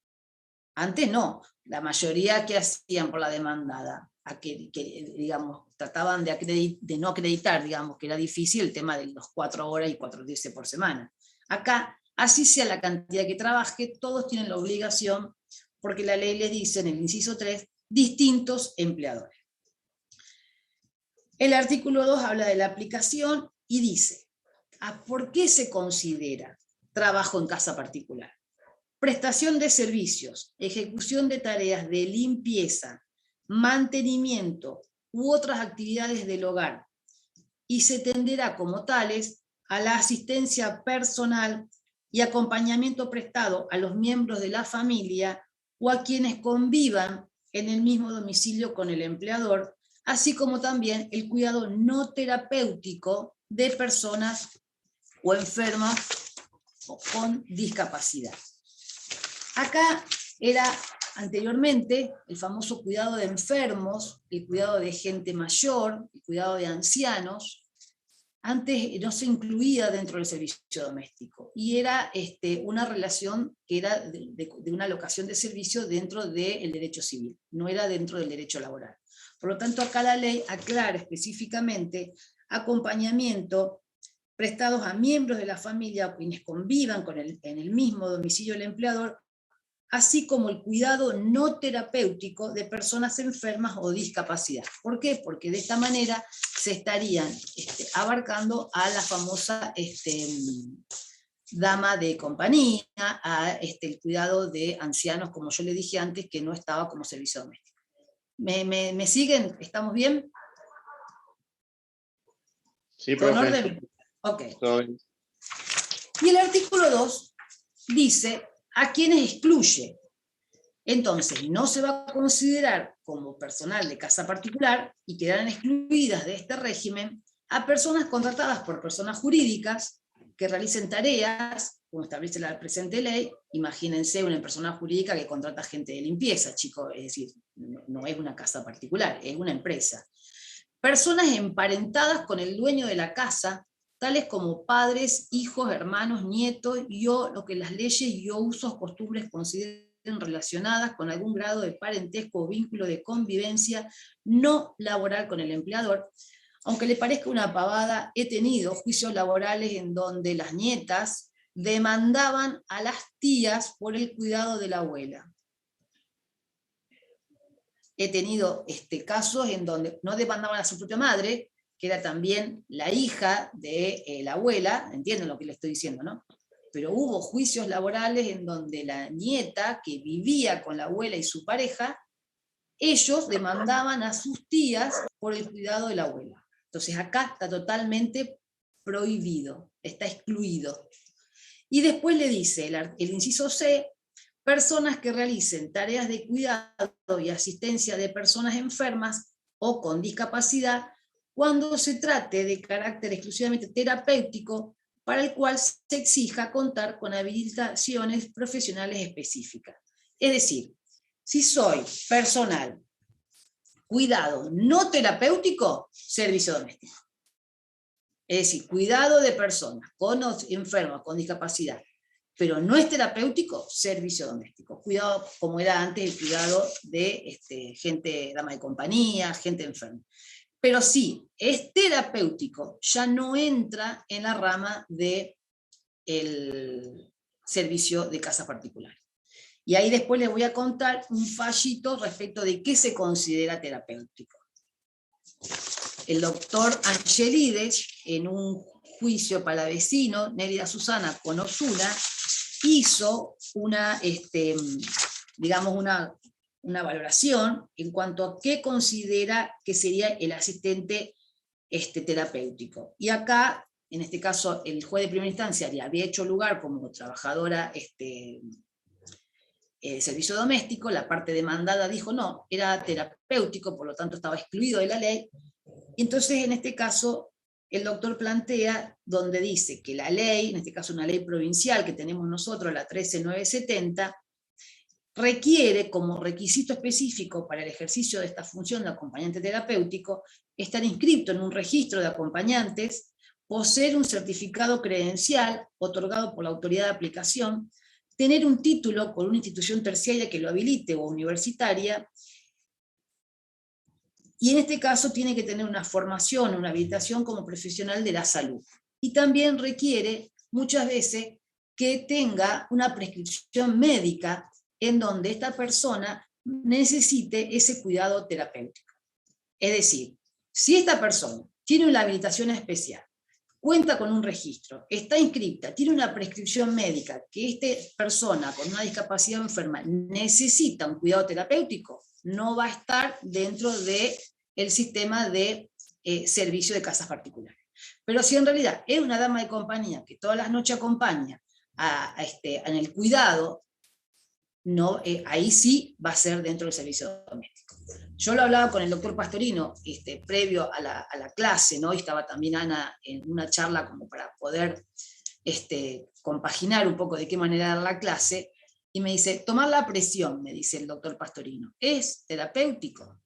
Antes no. La mayoría que hacían por la demandada, digamos, trataban de no acreditar, digamos, que era difícil el tema de los 4 horas y 4 días por semana. Acá, así sea la cantidad que trabaje, todos tienen la obligación, porque la ley les dice en el inciso 3, distintos empleadores. El artículo 2 habla de la aplicación y dice, ¿por qué se considera trabajo en casa particular? Prestación de servicios, ejecución de tareas de limpieza, mantenimiento u otras actividades del hogar, y se tenderá como tales a la asistencia personal y acompañamiento prestado a los miembros de la familia o a quienes convivan en el mismo domicilio con el empleador, así como también el cuidado no terapéutico de personas o enfermas o con discapacidad. Acá era anteriormente el famoso cuidado de enfermos, el cuidado de gente mayor, el cuidado de ancianos. Antes no se incluía dentro del servicio doméstico y era una relación que era de una locación de servicio dentro del derecho civil, no era dentro del derecho laboral. Por lo tanto, acá la ley aclara específicamente acompañamiento prestados a miembros de la familia o quienes convivan en el mismo domicilio del empleador así como el cuidado no terapéutico de personas enfermas o discapacidad. ¿Por qué? Porque de esta manera se estarían abarcando a la famosa dama de compañía, el cuidado de ancianos, como yo le dije antes, que no estaba como servicio doméstico. ¿Me siguen? ¿Estamos bien? Sí, ¿Con profe. orden? Ok. Todo bien. Y el artículo 2 dice a quienes excluye. Entonces, no se va a considerar como personal de casa particular y quedarán excluidas de este régimen a personas contratadas por personas jurídicas que realicen tareas, como establece la presente ley. Imagínense una persona jurídica que contrata gente de limpieza, chicos, es decir, no es una casa particular, es una empresa. Personas emparentadas con el dueño de la casa, tales como padres, hijos, hermanos, nietos, o lo que las leyes y o usos, costumbres consideren relacionadas con algún grado de parentesco o vínculo de convivencia no laboral con el empleador. Aunque le parezca una pavada, he tenido juicios laborales en donde las nietas demandaban a las tías por el cuidado de la abuela. He tenido casos en donde no demandaban a su propia madre, que era también la hija de la abuela, entienden lo que le estoy diciendo, ¿no? Pero hubo juicios laborales en donde la nieta, que vivía con la abuela y su pareja, ellos demandaban a sus tías por el cuidado de la abuela. Entonces acá está totalmente prohibido, está excluido. Y después le dice el inciso C, personas que realicen tareas de cuidado y asistencia de personas enfermas o con discapacidad cuando se trate de carácter exclusivamente terapéutico para el cual se exija contar con habilitaciones profesionales específicas. Es decir, si soy personal, cuidado no terapéutico, servicio doméstico. Es decir, cuidado de personas con enfermas, con discapacidad, pero no es terapéutico, servicio doméstico. Cuidado como era antes el cuidado de gente, dama de compañía, gente enferma. Pero sí, es terapéutico, ya no entra en la rama del servicio de casa particular. Y ahí después les voy a contar un fallito respecto de qué se considera terapéutico. El doctor Angelides, en un juicio palavecino, Nérida Susana con Osuna, hizo una valoración en cuanto a qué considera que sería el asistente terapéutico. Y acá, en este caso, el juez de primera instancia le había hecho lugar como trabajadora servicio doméstico, la parte demandada dijo no, era terapéutico, por lo tanto estaba excluido de la ley. Y entonces, en este caso, el doctor plantea, donde dice que la ley, en este caso una ley provincial que tenemos nosotros, la 13970, requiere como requisito específico para el ejercicio de esta función de acompañante terapéutico estar inscrito en un registro de acompañantes, poseer un certificado credencial otorgado por la autoridad de aplicación, tener un título por una institución terciaria que lo habilite o universitaria, y en este caso tiene que tener una formación, una habilitación como profesional de la salud. Y también requiere muchas veces que tenga una prescripción médica en donde esta persona necesite ese cuidado terapéutico. Es decir, si esta persona tiene una habilitación especial, cuenta con un registro, está inscripta, tiene una prescripción médica, que esta persona con una discapacidad enferma necesita un cuidado terapéutico, no va a estar dentro del sistema de servicio de casas particulares. Pero si en realidad es una dama de compañía que todas las noches acompaña en el cuidado, no, ahí sí va a ser dentro del servicio doméstico. Yo lo hablaba con el doctor Pastorino previo a la clase, ¿no? Y estaba también Ana en una charla como para poder compaginar un poco de qué manera dar la clase, y me dice, tomar la presión, me dice el doctor Pastorino, es terapéutico.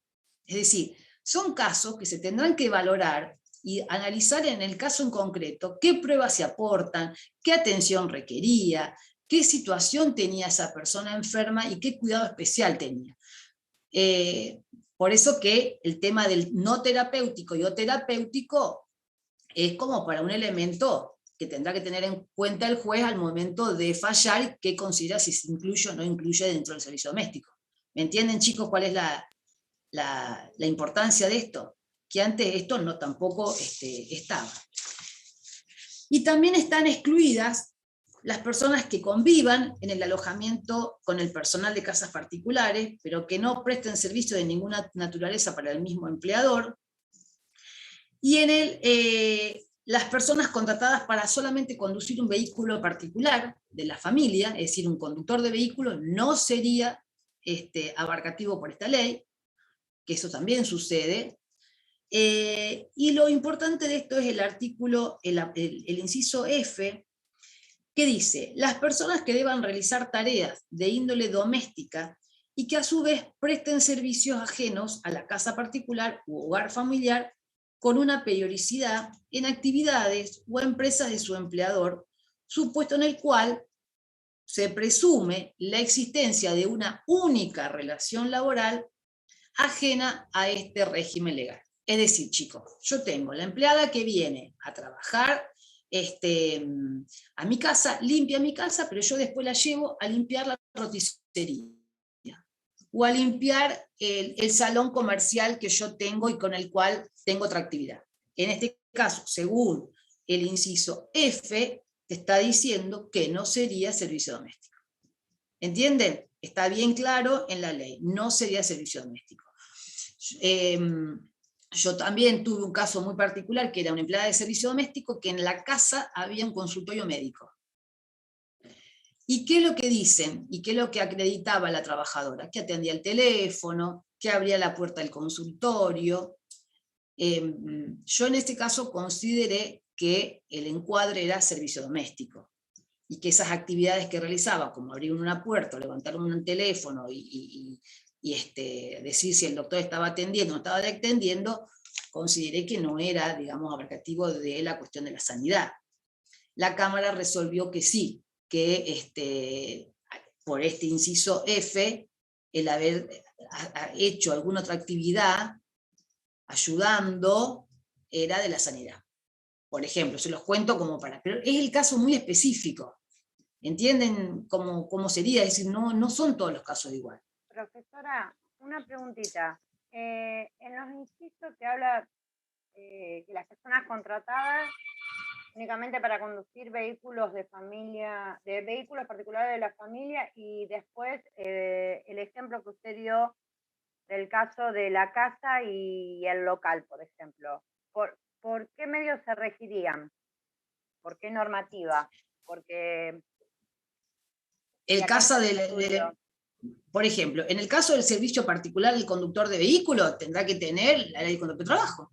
Es decir, son casos que se tendrán que valorar y analizar en el caso en concreto qué pruebas se aportan, qué atención requería, qué situación tenía esa persona enferma y qué cuidado especial tenía. Por eso que el tema del no terapéutico y o terapéutico es como para un elemento que tendrá que tener en cuenta el juez al momento de fallar, qué considera si se incluye o no incluye dentro del servicio doméstico. ¿Me entienden, chicos, cuál es la importancia de esto? Que antes esto no tampoco estaba. Y también están excluidas las personas que convivan en el alojamiento con el personal de casas particulares, pero que no presten servicio de ninguna naturaleza para el mismo empleador, y las personas contratadas para solamente conducir un vehículo particular de la familia, es decir, un conductor de vehículo, no sería abarcativo por esta ley, que eso también sucede. Y lo importante de esto es el artículo, el inciso F, que dice: las personas que deban realizar tareas de índole doméstica y que a su vez presten servicios ajenos a la casa particular u hogar familiar con una periodicidad en actividades o empresas de su empleador, supuesto en el cual se presume la existencia de una única relación laboral ajena a este régimen legal. Es decir, chicos, yo tengo la empleada que viene a trabajar a mi casa, limpia mi casa, pero yo después la llevo a limpiar la roticería o a limpiar el salón comercial que yo tengo y con el cual tengo otra actividad. En este caso, según el inciso F, te está diciendo que no sería servicio doméstico. ¿Entienden? Está bien claro en la ley, no sería servicio doméstico. Yo también tuve un caso muy particular, que era una empleada de servicio doméstico, que en la casa había un consultorio médico. ¿Y qué es lo que dicen? ¿Y qué es lo que acreditaba la trabajadora? Que atendía el teléfono, que abría la puerta del consultorio. Yo en este caso consideré que el encuadre era servicio doméstico, y que esas actividades que realizaba, como abrir una puerta, levantar un teléfono y decir si el doctor estaba atendiendo o no estaba atendiendo, consideré que no era, digamos, abarcativo de la cuestión de la sanidad. La Cámara resolvió que sí, que por este inciso F, el haber hecho alguna otra actividad ayudando era de la sanidad. Por ejemplo, se los cuento pero es el caso muy específico. ¿Entienden cómo sería? Es decir, no son todos los casos igual. Profesora, una preguntita. En los incisos que habla que las personas contratadas únicamente para conducir vehículos de familia, de vehículos particulares de la familia, y después el ejemplo que usted dio del caso de la casa y el local, por ejemplo. ¿Por qué medios se regirían? ¿Por qué normativa? Porque el caso por ejemplo, en el caso del servicio particular del conductor de vehículo, tendrá que tener la ley de contrato de trabajo.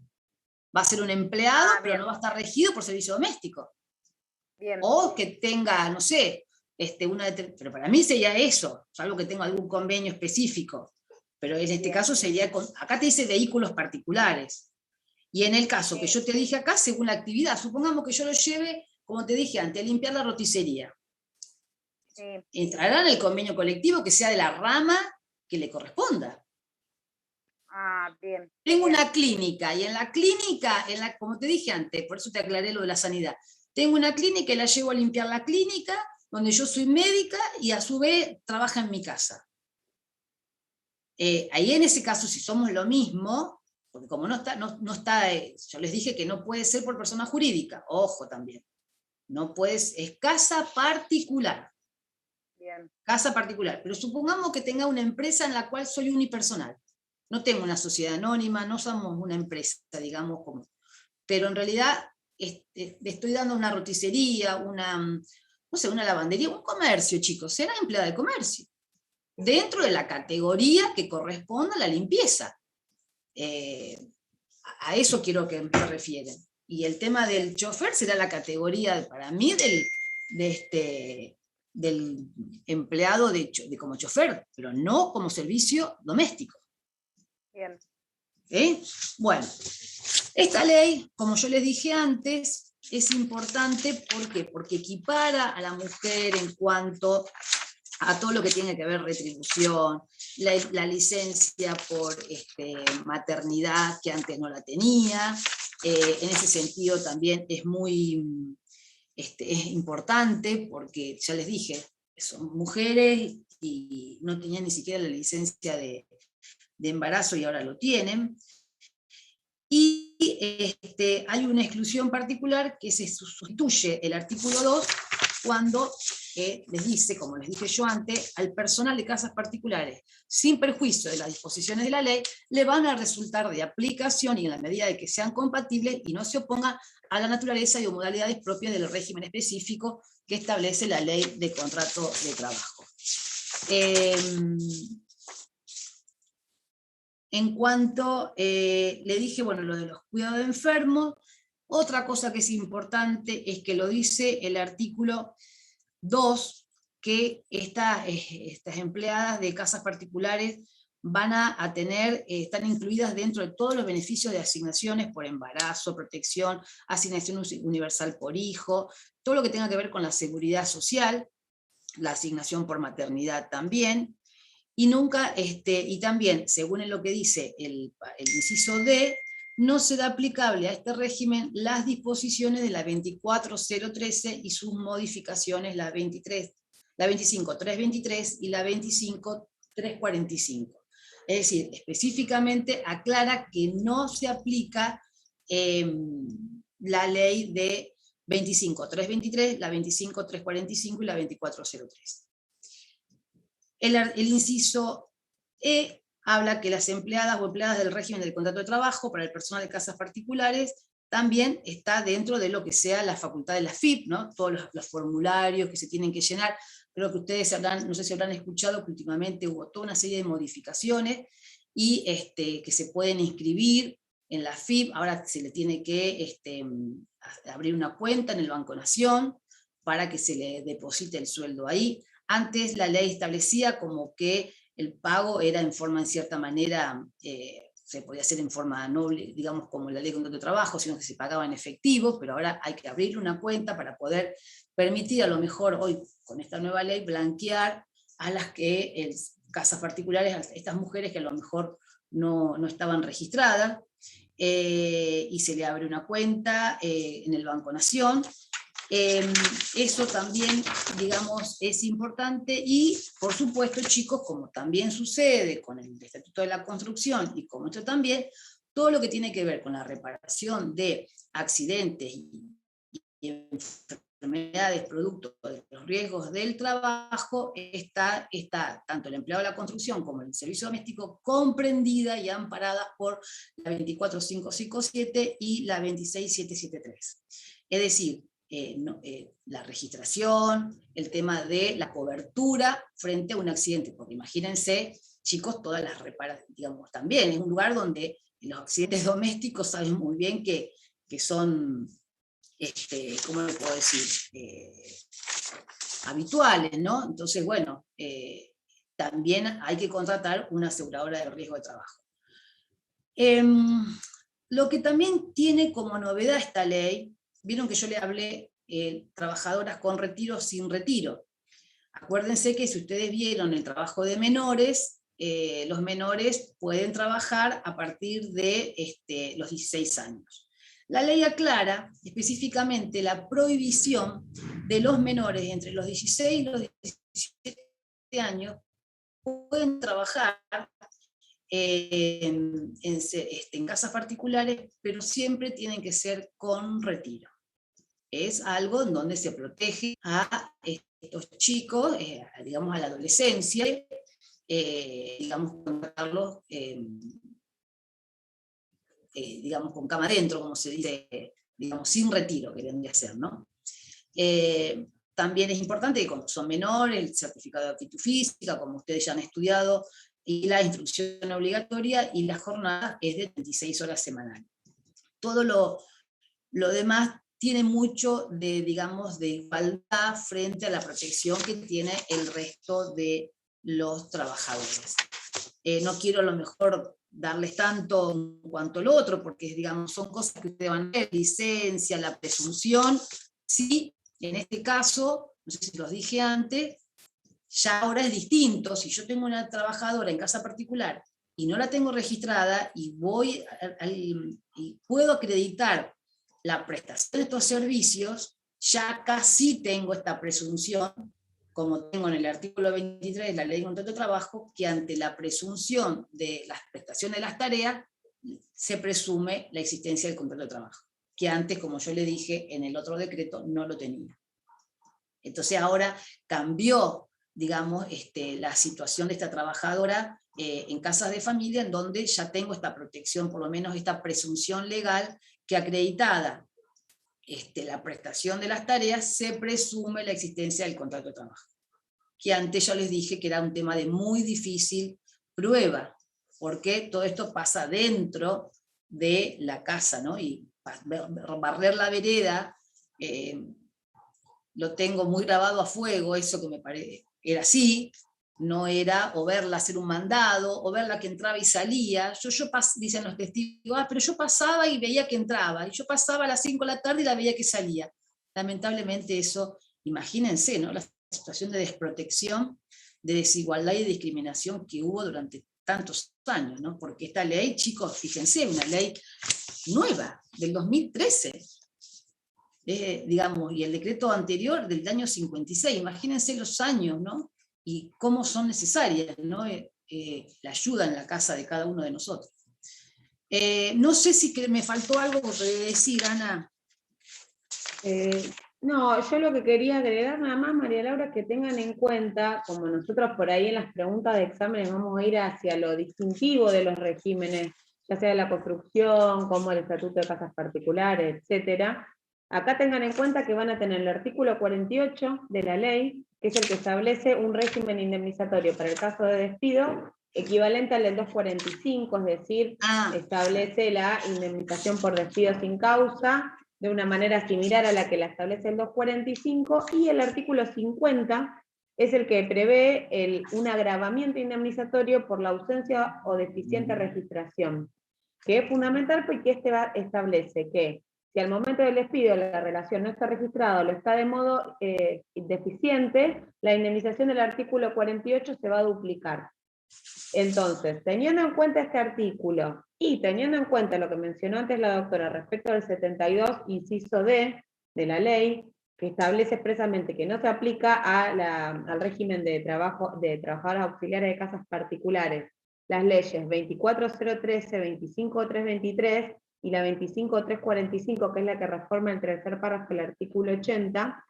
Va a ser un empleado, pero no va a estar regido por servicio doméstico. Bien. O que tenga, no sé, pero para mí sería eso, salvo que tenga algún convenio específico. Pero en este caso sería, acá te dice vehículos particulares. Y en el caso que yo te dije acá, según la actividad, supongamos que yo lo lleve, como te dije antes, a limpiar la roticería. Entrará en el convenio colectivo que sea de la rama que le corresponda. Bien. Tengo una clínica, y en la clínica, como te dije antes, por eso te aclaré lo de la sanidad, tengo una clínica y la llevo a limpiar la clínica, donde yo soy médica y a su vez trabaja en mi casa. Ahí en ese caso, si somos lo mismo, porque como no está, yo les dije que no puede ser por persona jurídica, ojo también, no puedes, es casa particular. Bien. Casa particular, pero supongamos que tenga una empresa en la cual soy unipersonal. No tengo una sociedad anónima, no somos una empresa, digamos, pero en realidad le estoy dando una roticería, una lavandería, un comercio, chicos, será empleada de comercio, dentro de la categoría que corresponda a la limpieza. A eso quiero que se refieren. Y el tema del chofer será la categoría, para mí, del empleado como chofer, pero no como servicio doméstico. Bien. Bueno, esta ley, como yo les dije antes, es importante. ¿Por qué? Porque equipara a la mujer en cuanto a todo lo que tiene que ver retribución, la licencia por maternidad, que antes no la tenía. En ese sentido también es muy es importante porque, ya les dije, son mujeres y no tenían ni siquiera la licencia de embarazo y ahora lo tienen. Y hay una exclusión particular que se sustituye el artículo 2 cuando les dice, como les dije yo antes, al personal de casas particulares, sin perjuicio de las disposiciones de la ley, le van a resultar de aplicación y en la medida de que sean compatibles y no se opongan a la naturaleza y o modalidades propias del régimen específico que establece la ley de contrato de trabajo. En cuanto le dije, bueno, lo de los cuidados de enfermos, otra cosa que es importante es que lo dice el artículo 2, que estas empleadas de casas particulares van a tener, están incluidas dentro de todos los beneficios de asignaciones por embarazo, protección, asignación universal por hijo, todo lo que tenga que ver con la seguridad social, la asignación por maternidad también, y nunca, y también, según lo que dice el inciso D, no será aplicable a este régimen las disposiciones de la 24013 y sus modificaciones, la 25323 y la 25345. Es decir, específicamente aclara que no se aplica la ley de 25323, la 25345 y la 24013. El inciso E habla que las empleadas o empleadas del régimen del contrato de trabajo para el personal de casas particulares también está dentro de lo que sea la facultad de la FIP, ¿no? Todos los formularios que se tienen que llenar. Creo que ustedes no sé si habrán escuchado que últimamente hubo toda una serie de modificaciones y que se pueden inscribir en la FIP. Ahora se le tiene que abrir una cuenta en el Banco Nación para que se le deposite el sueldo ahí. Antes la ley establecía como que el pago era en forma, en cierta manera, se podía hacer en forma noble, digamos como la ley de contrato de trabajo, sino que se pagaba en efectivo, pero ahora hay que abrir una cuenta para poder permitir, a lo mejor hoy con esta nueva ley, blanquear a las que casas particulares, a estas mujeres que a lo mejor no estaban registradas, y se le abre una cuenta en el Banco Nación. Eso también, digamos, es importante y, por supuesto, chicos, como también sucede con el Estatuto de la Construcción y como esto también, todo lo que tiene que ver con la reparación de accidentes y enfermedades producto de los riesgos del trabajo, está tanto el empleado de la construcción como el servicio doméstico comprendida y amparada por la 24557 y la 26773. Es decir, la registración, el tema de la cobertura frente a un accidente, porque imagínense, chicos, todas las reparaciones, digamos, también es un lugar donde los accidentes domésticos saben muy bien que son, ¿cómo le puedo decir? Habituales, ¿no? Entonces, bueno, también hay que contratar una aseguradora de riesgo de trabajo. Lo que también tiene como novedad esta ley, vieron que yo le hablé trabajadoras con retiro, sin retiro. Acuérdense que si ustedes vieron el trabajo de menores, los menores pueden trabajar a partir de los 16 años. La ley aclara específicamente la prohibición de los menores entre los 16 y los 17 años pueden trabajar en casas particulares, pero siempre tienen que ser con retiro. Es algo en donde se protege a estos chicos, digamos a la adolescencia, digamos, contratarlos, digamos, con cama adentro, como se dice, digamos, sin retiro, que vendría a ser, ¿no? También es importante que cuando son menores, el certificado de aptitud física, como ustedes ya han estudiado, y la instrucción obligatoria, y la jornada es de 36 horas semanales. Todo lo demás tiene mucho de, digamos, de igualdad frente a la protección que tiene el resto de los trabajadores. No quiero a lo mejor darles tanto en cuanto lo otro, porque digamos, son cosas que ustedes van a ver, licencia, la presunción, sí, en este caso, no sé si los dije antes, ya ahora es distinto. Si yo tengo una trabajadora en casa particular y no la tengo registrada y y puedo acreditar la prestación de estos servicios, ya acá sí tengo esta presunción, como tengo en el artículo 23 de la Ley de Contrato de Trabajo, que ante la presunción de las prestaciones de las tareas, se presume la existencia del contrato de trabajo, que antes, como yo le dije, en el otro decreto no lo tenía. Entonces ahora cambió, digamos, la situación de esta trabajadora en casas de familia, en donde ya tengo esta protección, por lo menos esta presunción legal, que acreditada la prestación de las tareas, se presume la existencia del contrato de trabajo. Que antes yo les dije que era un tema de muy difícil prueba, porque todo esto pasa dentro de la casa, ¿no? Y barrer la vereda, lo tengo muy grabado a fuego, eso que me parece, era así, no era o verla hacer un mandado, o verla que entraba y salía. Dicen los testigos, pero yo pasaba y veía que entraba, y yo pasaba a las 5 de la tarde y la veía que salía. Lamentablemente eso, imagínense, ¿no? La situación de desprotección, de desigualdad y discriminación que hubo durante tantos años, ¿no? Porque esta ley, chicos, fíjense, una ley nueva, del 2013, digamos, y el decreto anterior del año 56, imagínense los años, ¿no? Y cómo son necesarias, ¿no? La ayuda en la casa de cada uno de nosotros. No sé si me faltó algo por decir, Ana. No, yo lo que quería agregar nada más, María Laura, es que tengan en cuenta, como nosotros por ahí en las preguntas de exámenes vamos a ir hacia lo distintivo de los regímenes, ya sea la construcción, como el estatuto de casas particulares, etcétera. Acá tengan en cuenta que van a tener el artículo 48 de la ley, que es el que establece un régimen indemnizatorio para el caso de despido, equivalente al del 245, es decir, establece la indemnización por despido sin causa, de una manera similar a la que la establece el 245, y el artículo 50 es el que prevé un agravamiento indemnizatorio por la ausencia o deficiente registración, que es fundamental porque establece que si al momento del despido la relación no está registrada o lo está de modo deficiente, la indemnización del artículo 48 se va a duplicar. Entonces, teniendo en cuenta este artículo y teniendo en cuenta lo que mencionó antes la doctora respecto del 72, inciso D de la ley, que establece expresamente que no se aplica al régimen de trabajadoras auxiliares de casas particulares, las leyes 24013, 25323 y la 25345, que es la que reforma el tercer párrafo del artículo 80,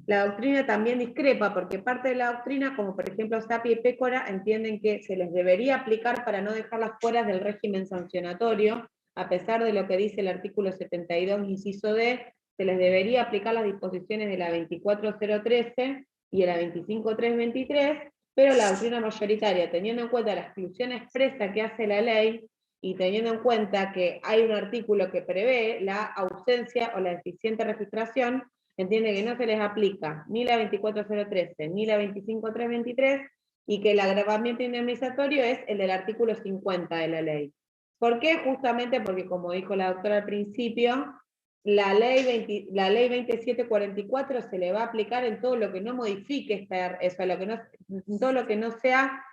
la doctrina también discrepa, porque parte de la doctrina, como por ejemplo Sapia y Pécora, entienden que se les debería aplicar para no dejarlas fuera del régimen sancionatorio, a pesar de lo que dice el artículo 72, inciso D, se les debería aplicar las disposiciones de la 24013 y de la 25323, pero la doctrina mayoritaria, teniendo en cuenta la exclusión expresa que hace la ley, y teniendo en cuenta que hay un artículo que prevé la ausencia o la deficiente registración, entiende que no se les aplica ni la 24013 ni la 25323 y que el agravamiento indemnizatorio es el del artículo 50 de la ley. ¿Por qué? Justamente porque, como dijo la doctora al principio, la ley 2744 se le va a aplicar en todo lo que no modifique en todo lo que no sea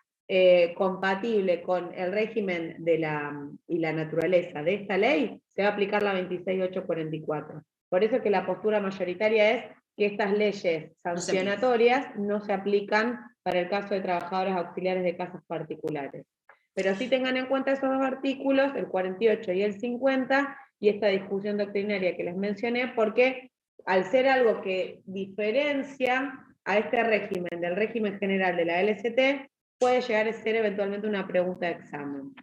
compatible con el régimen y la naturaleza de esta ley, se va a aplicar la 26844. Por eso que la postura mayoritaria es que estas leyes sancionatorias no se aplican para el caso de trabajadoras auxiliares de casas particulares. Pero sí tengan en cuenta esos dos artículos, el 48 y el 50, y esta discusión doctrinaria que les mencioné, porque al ser algo que diferencia a este régimen del régimen general de la LST, puede llegar a ser eventualmente una pregunta de examen.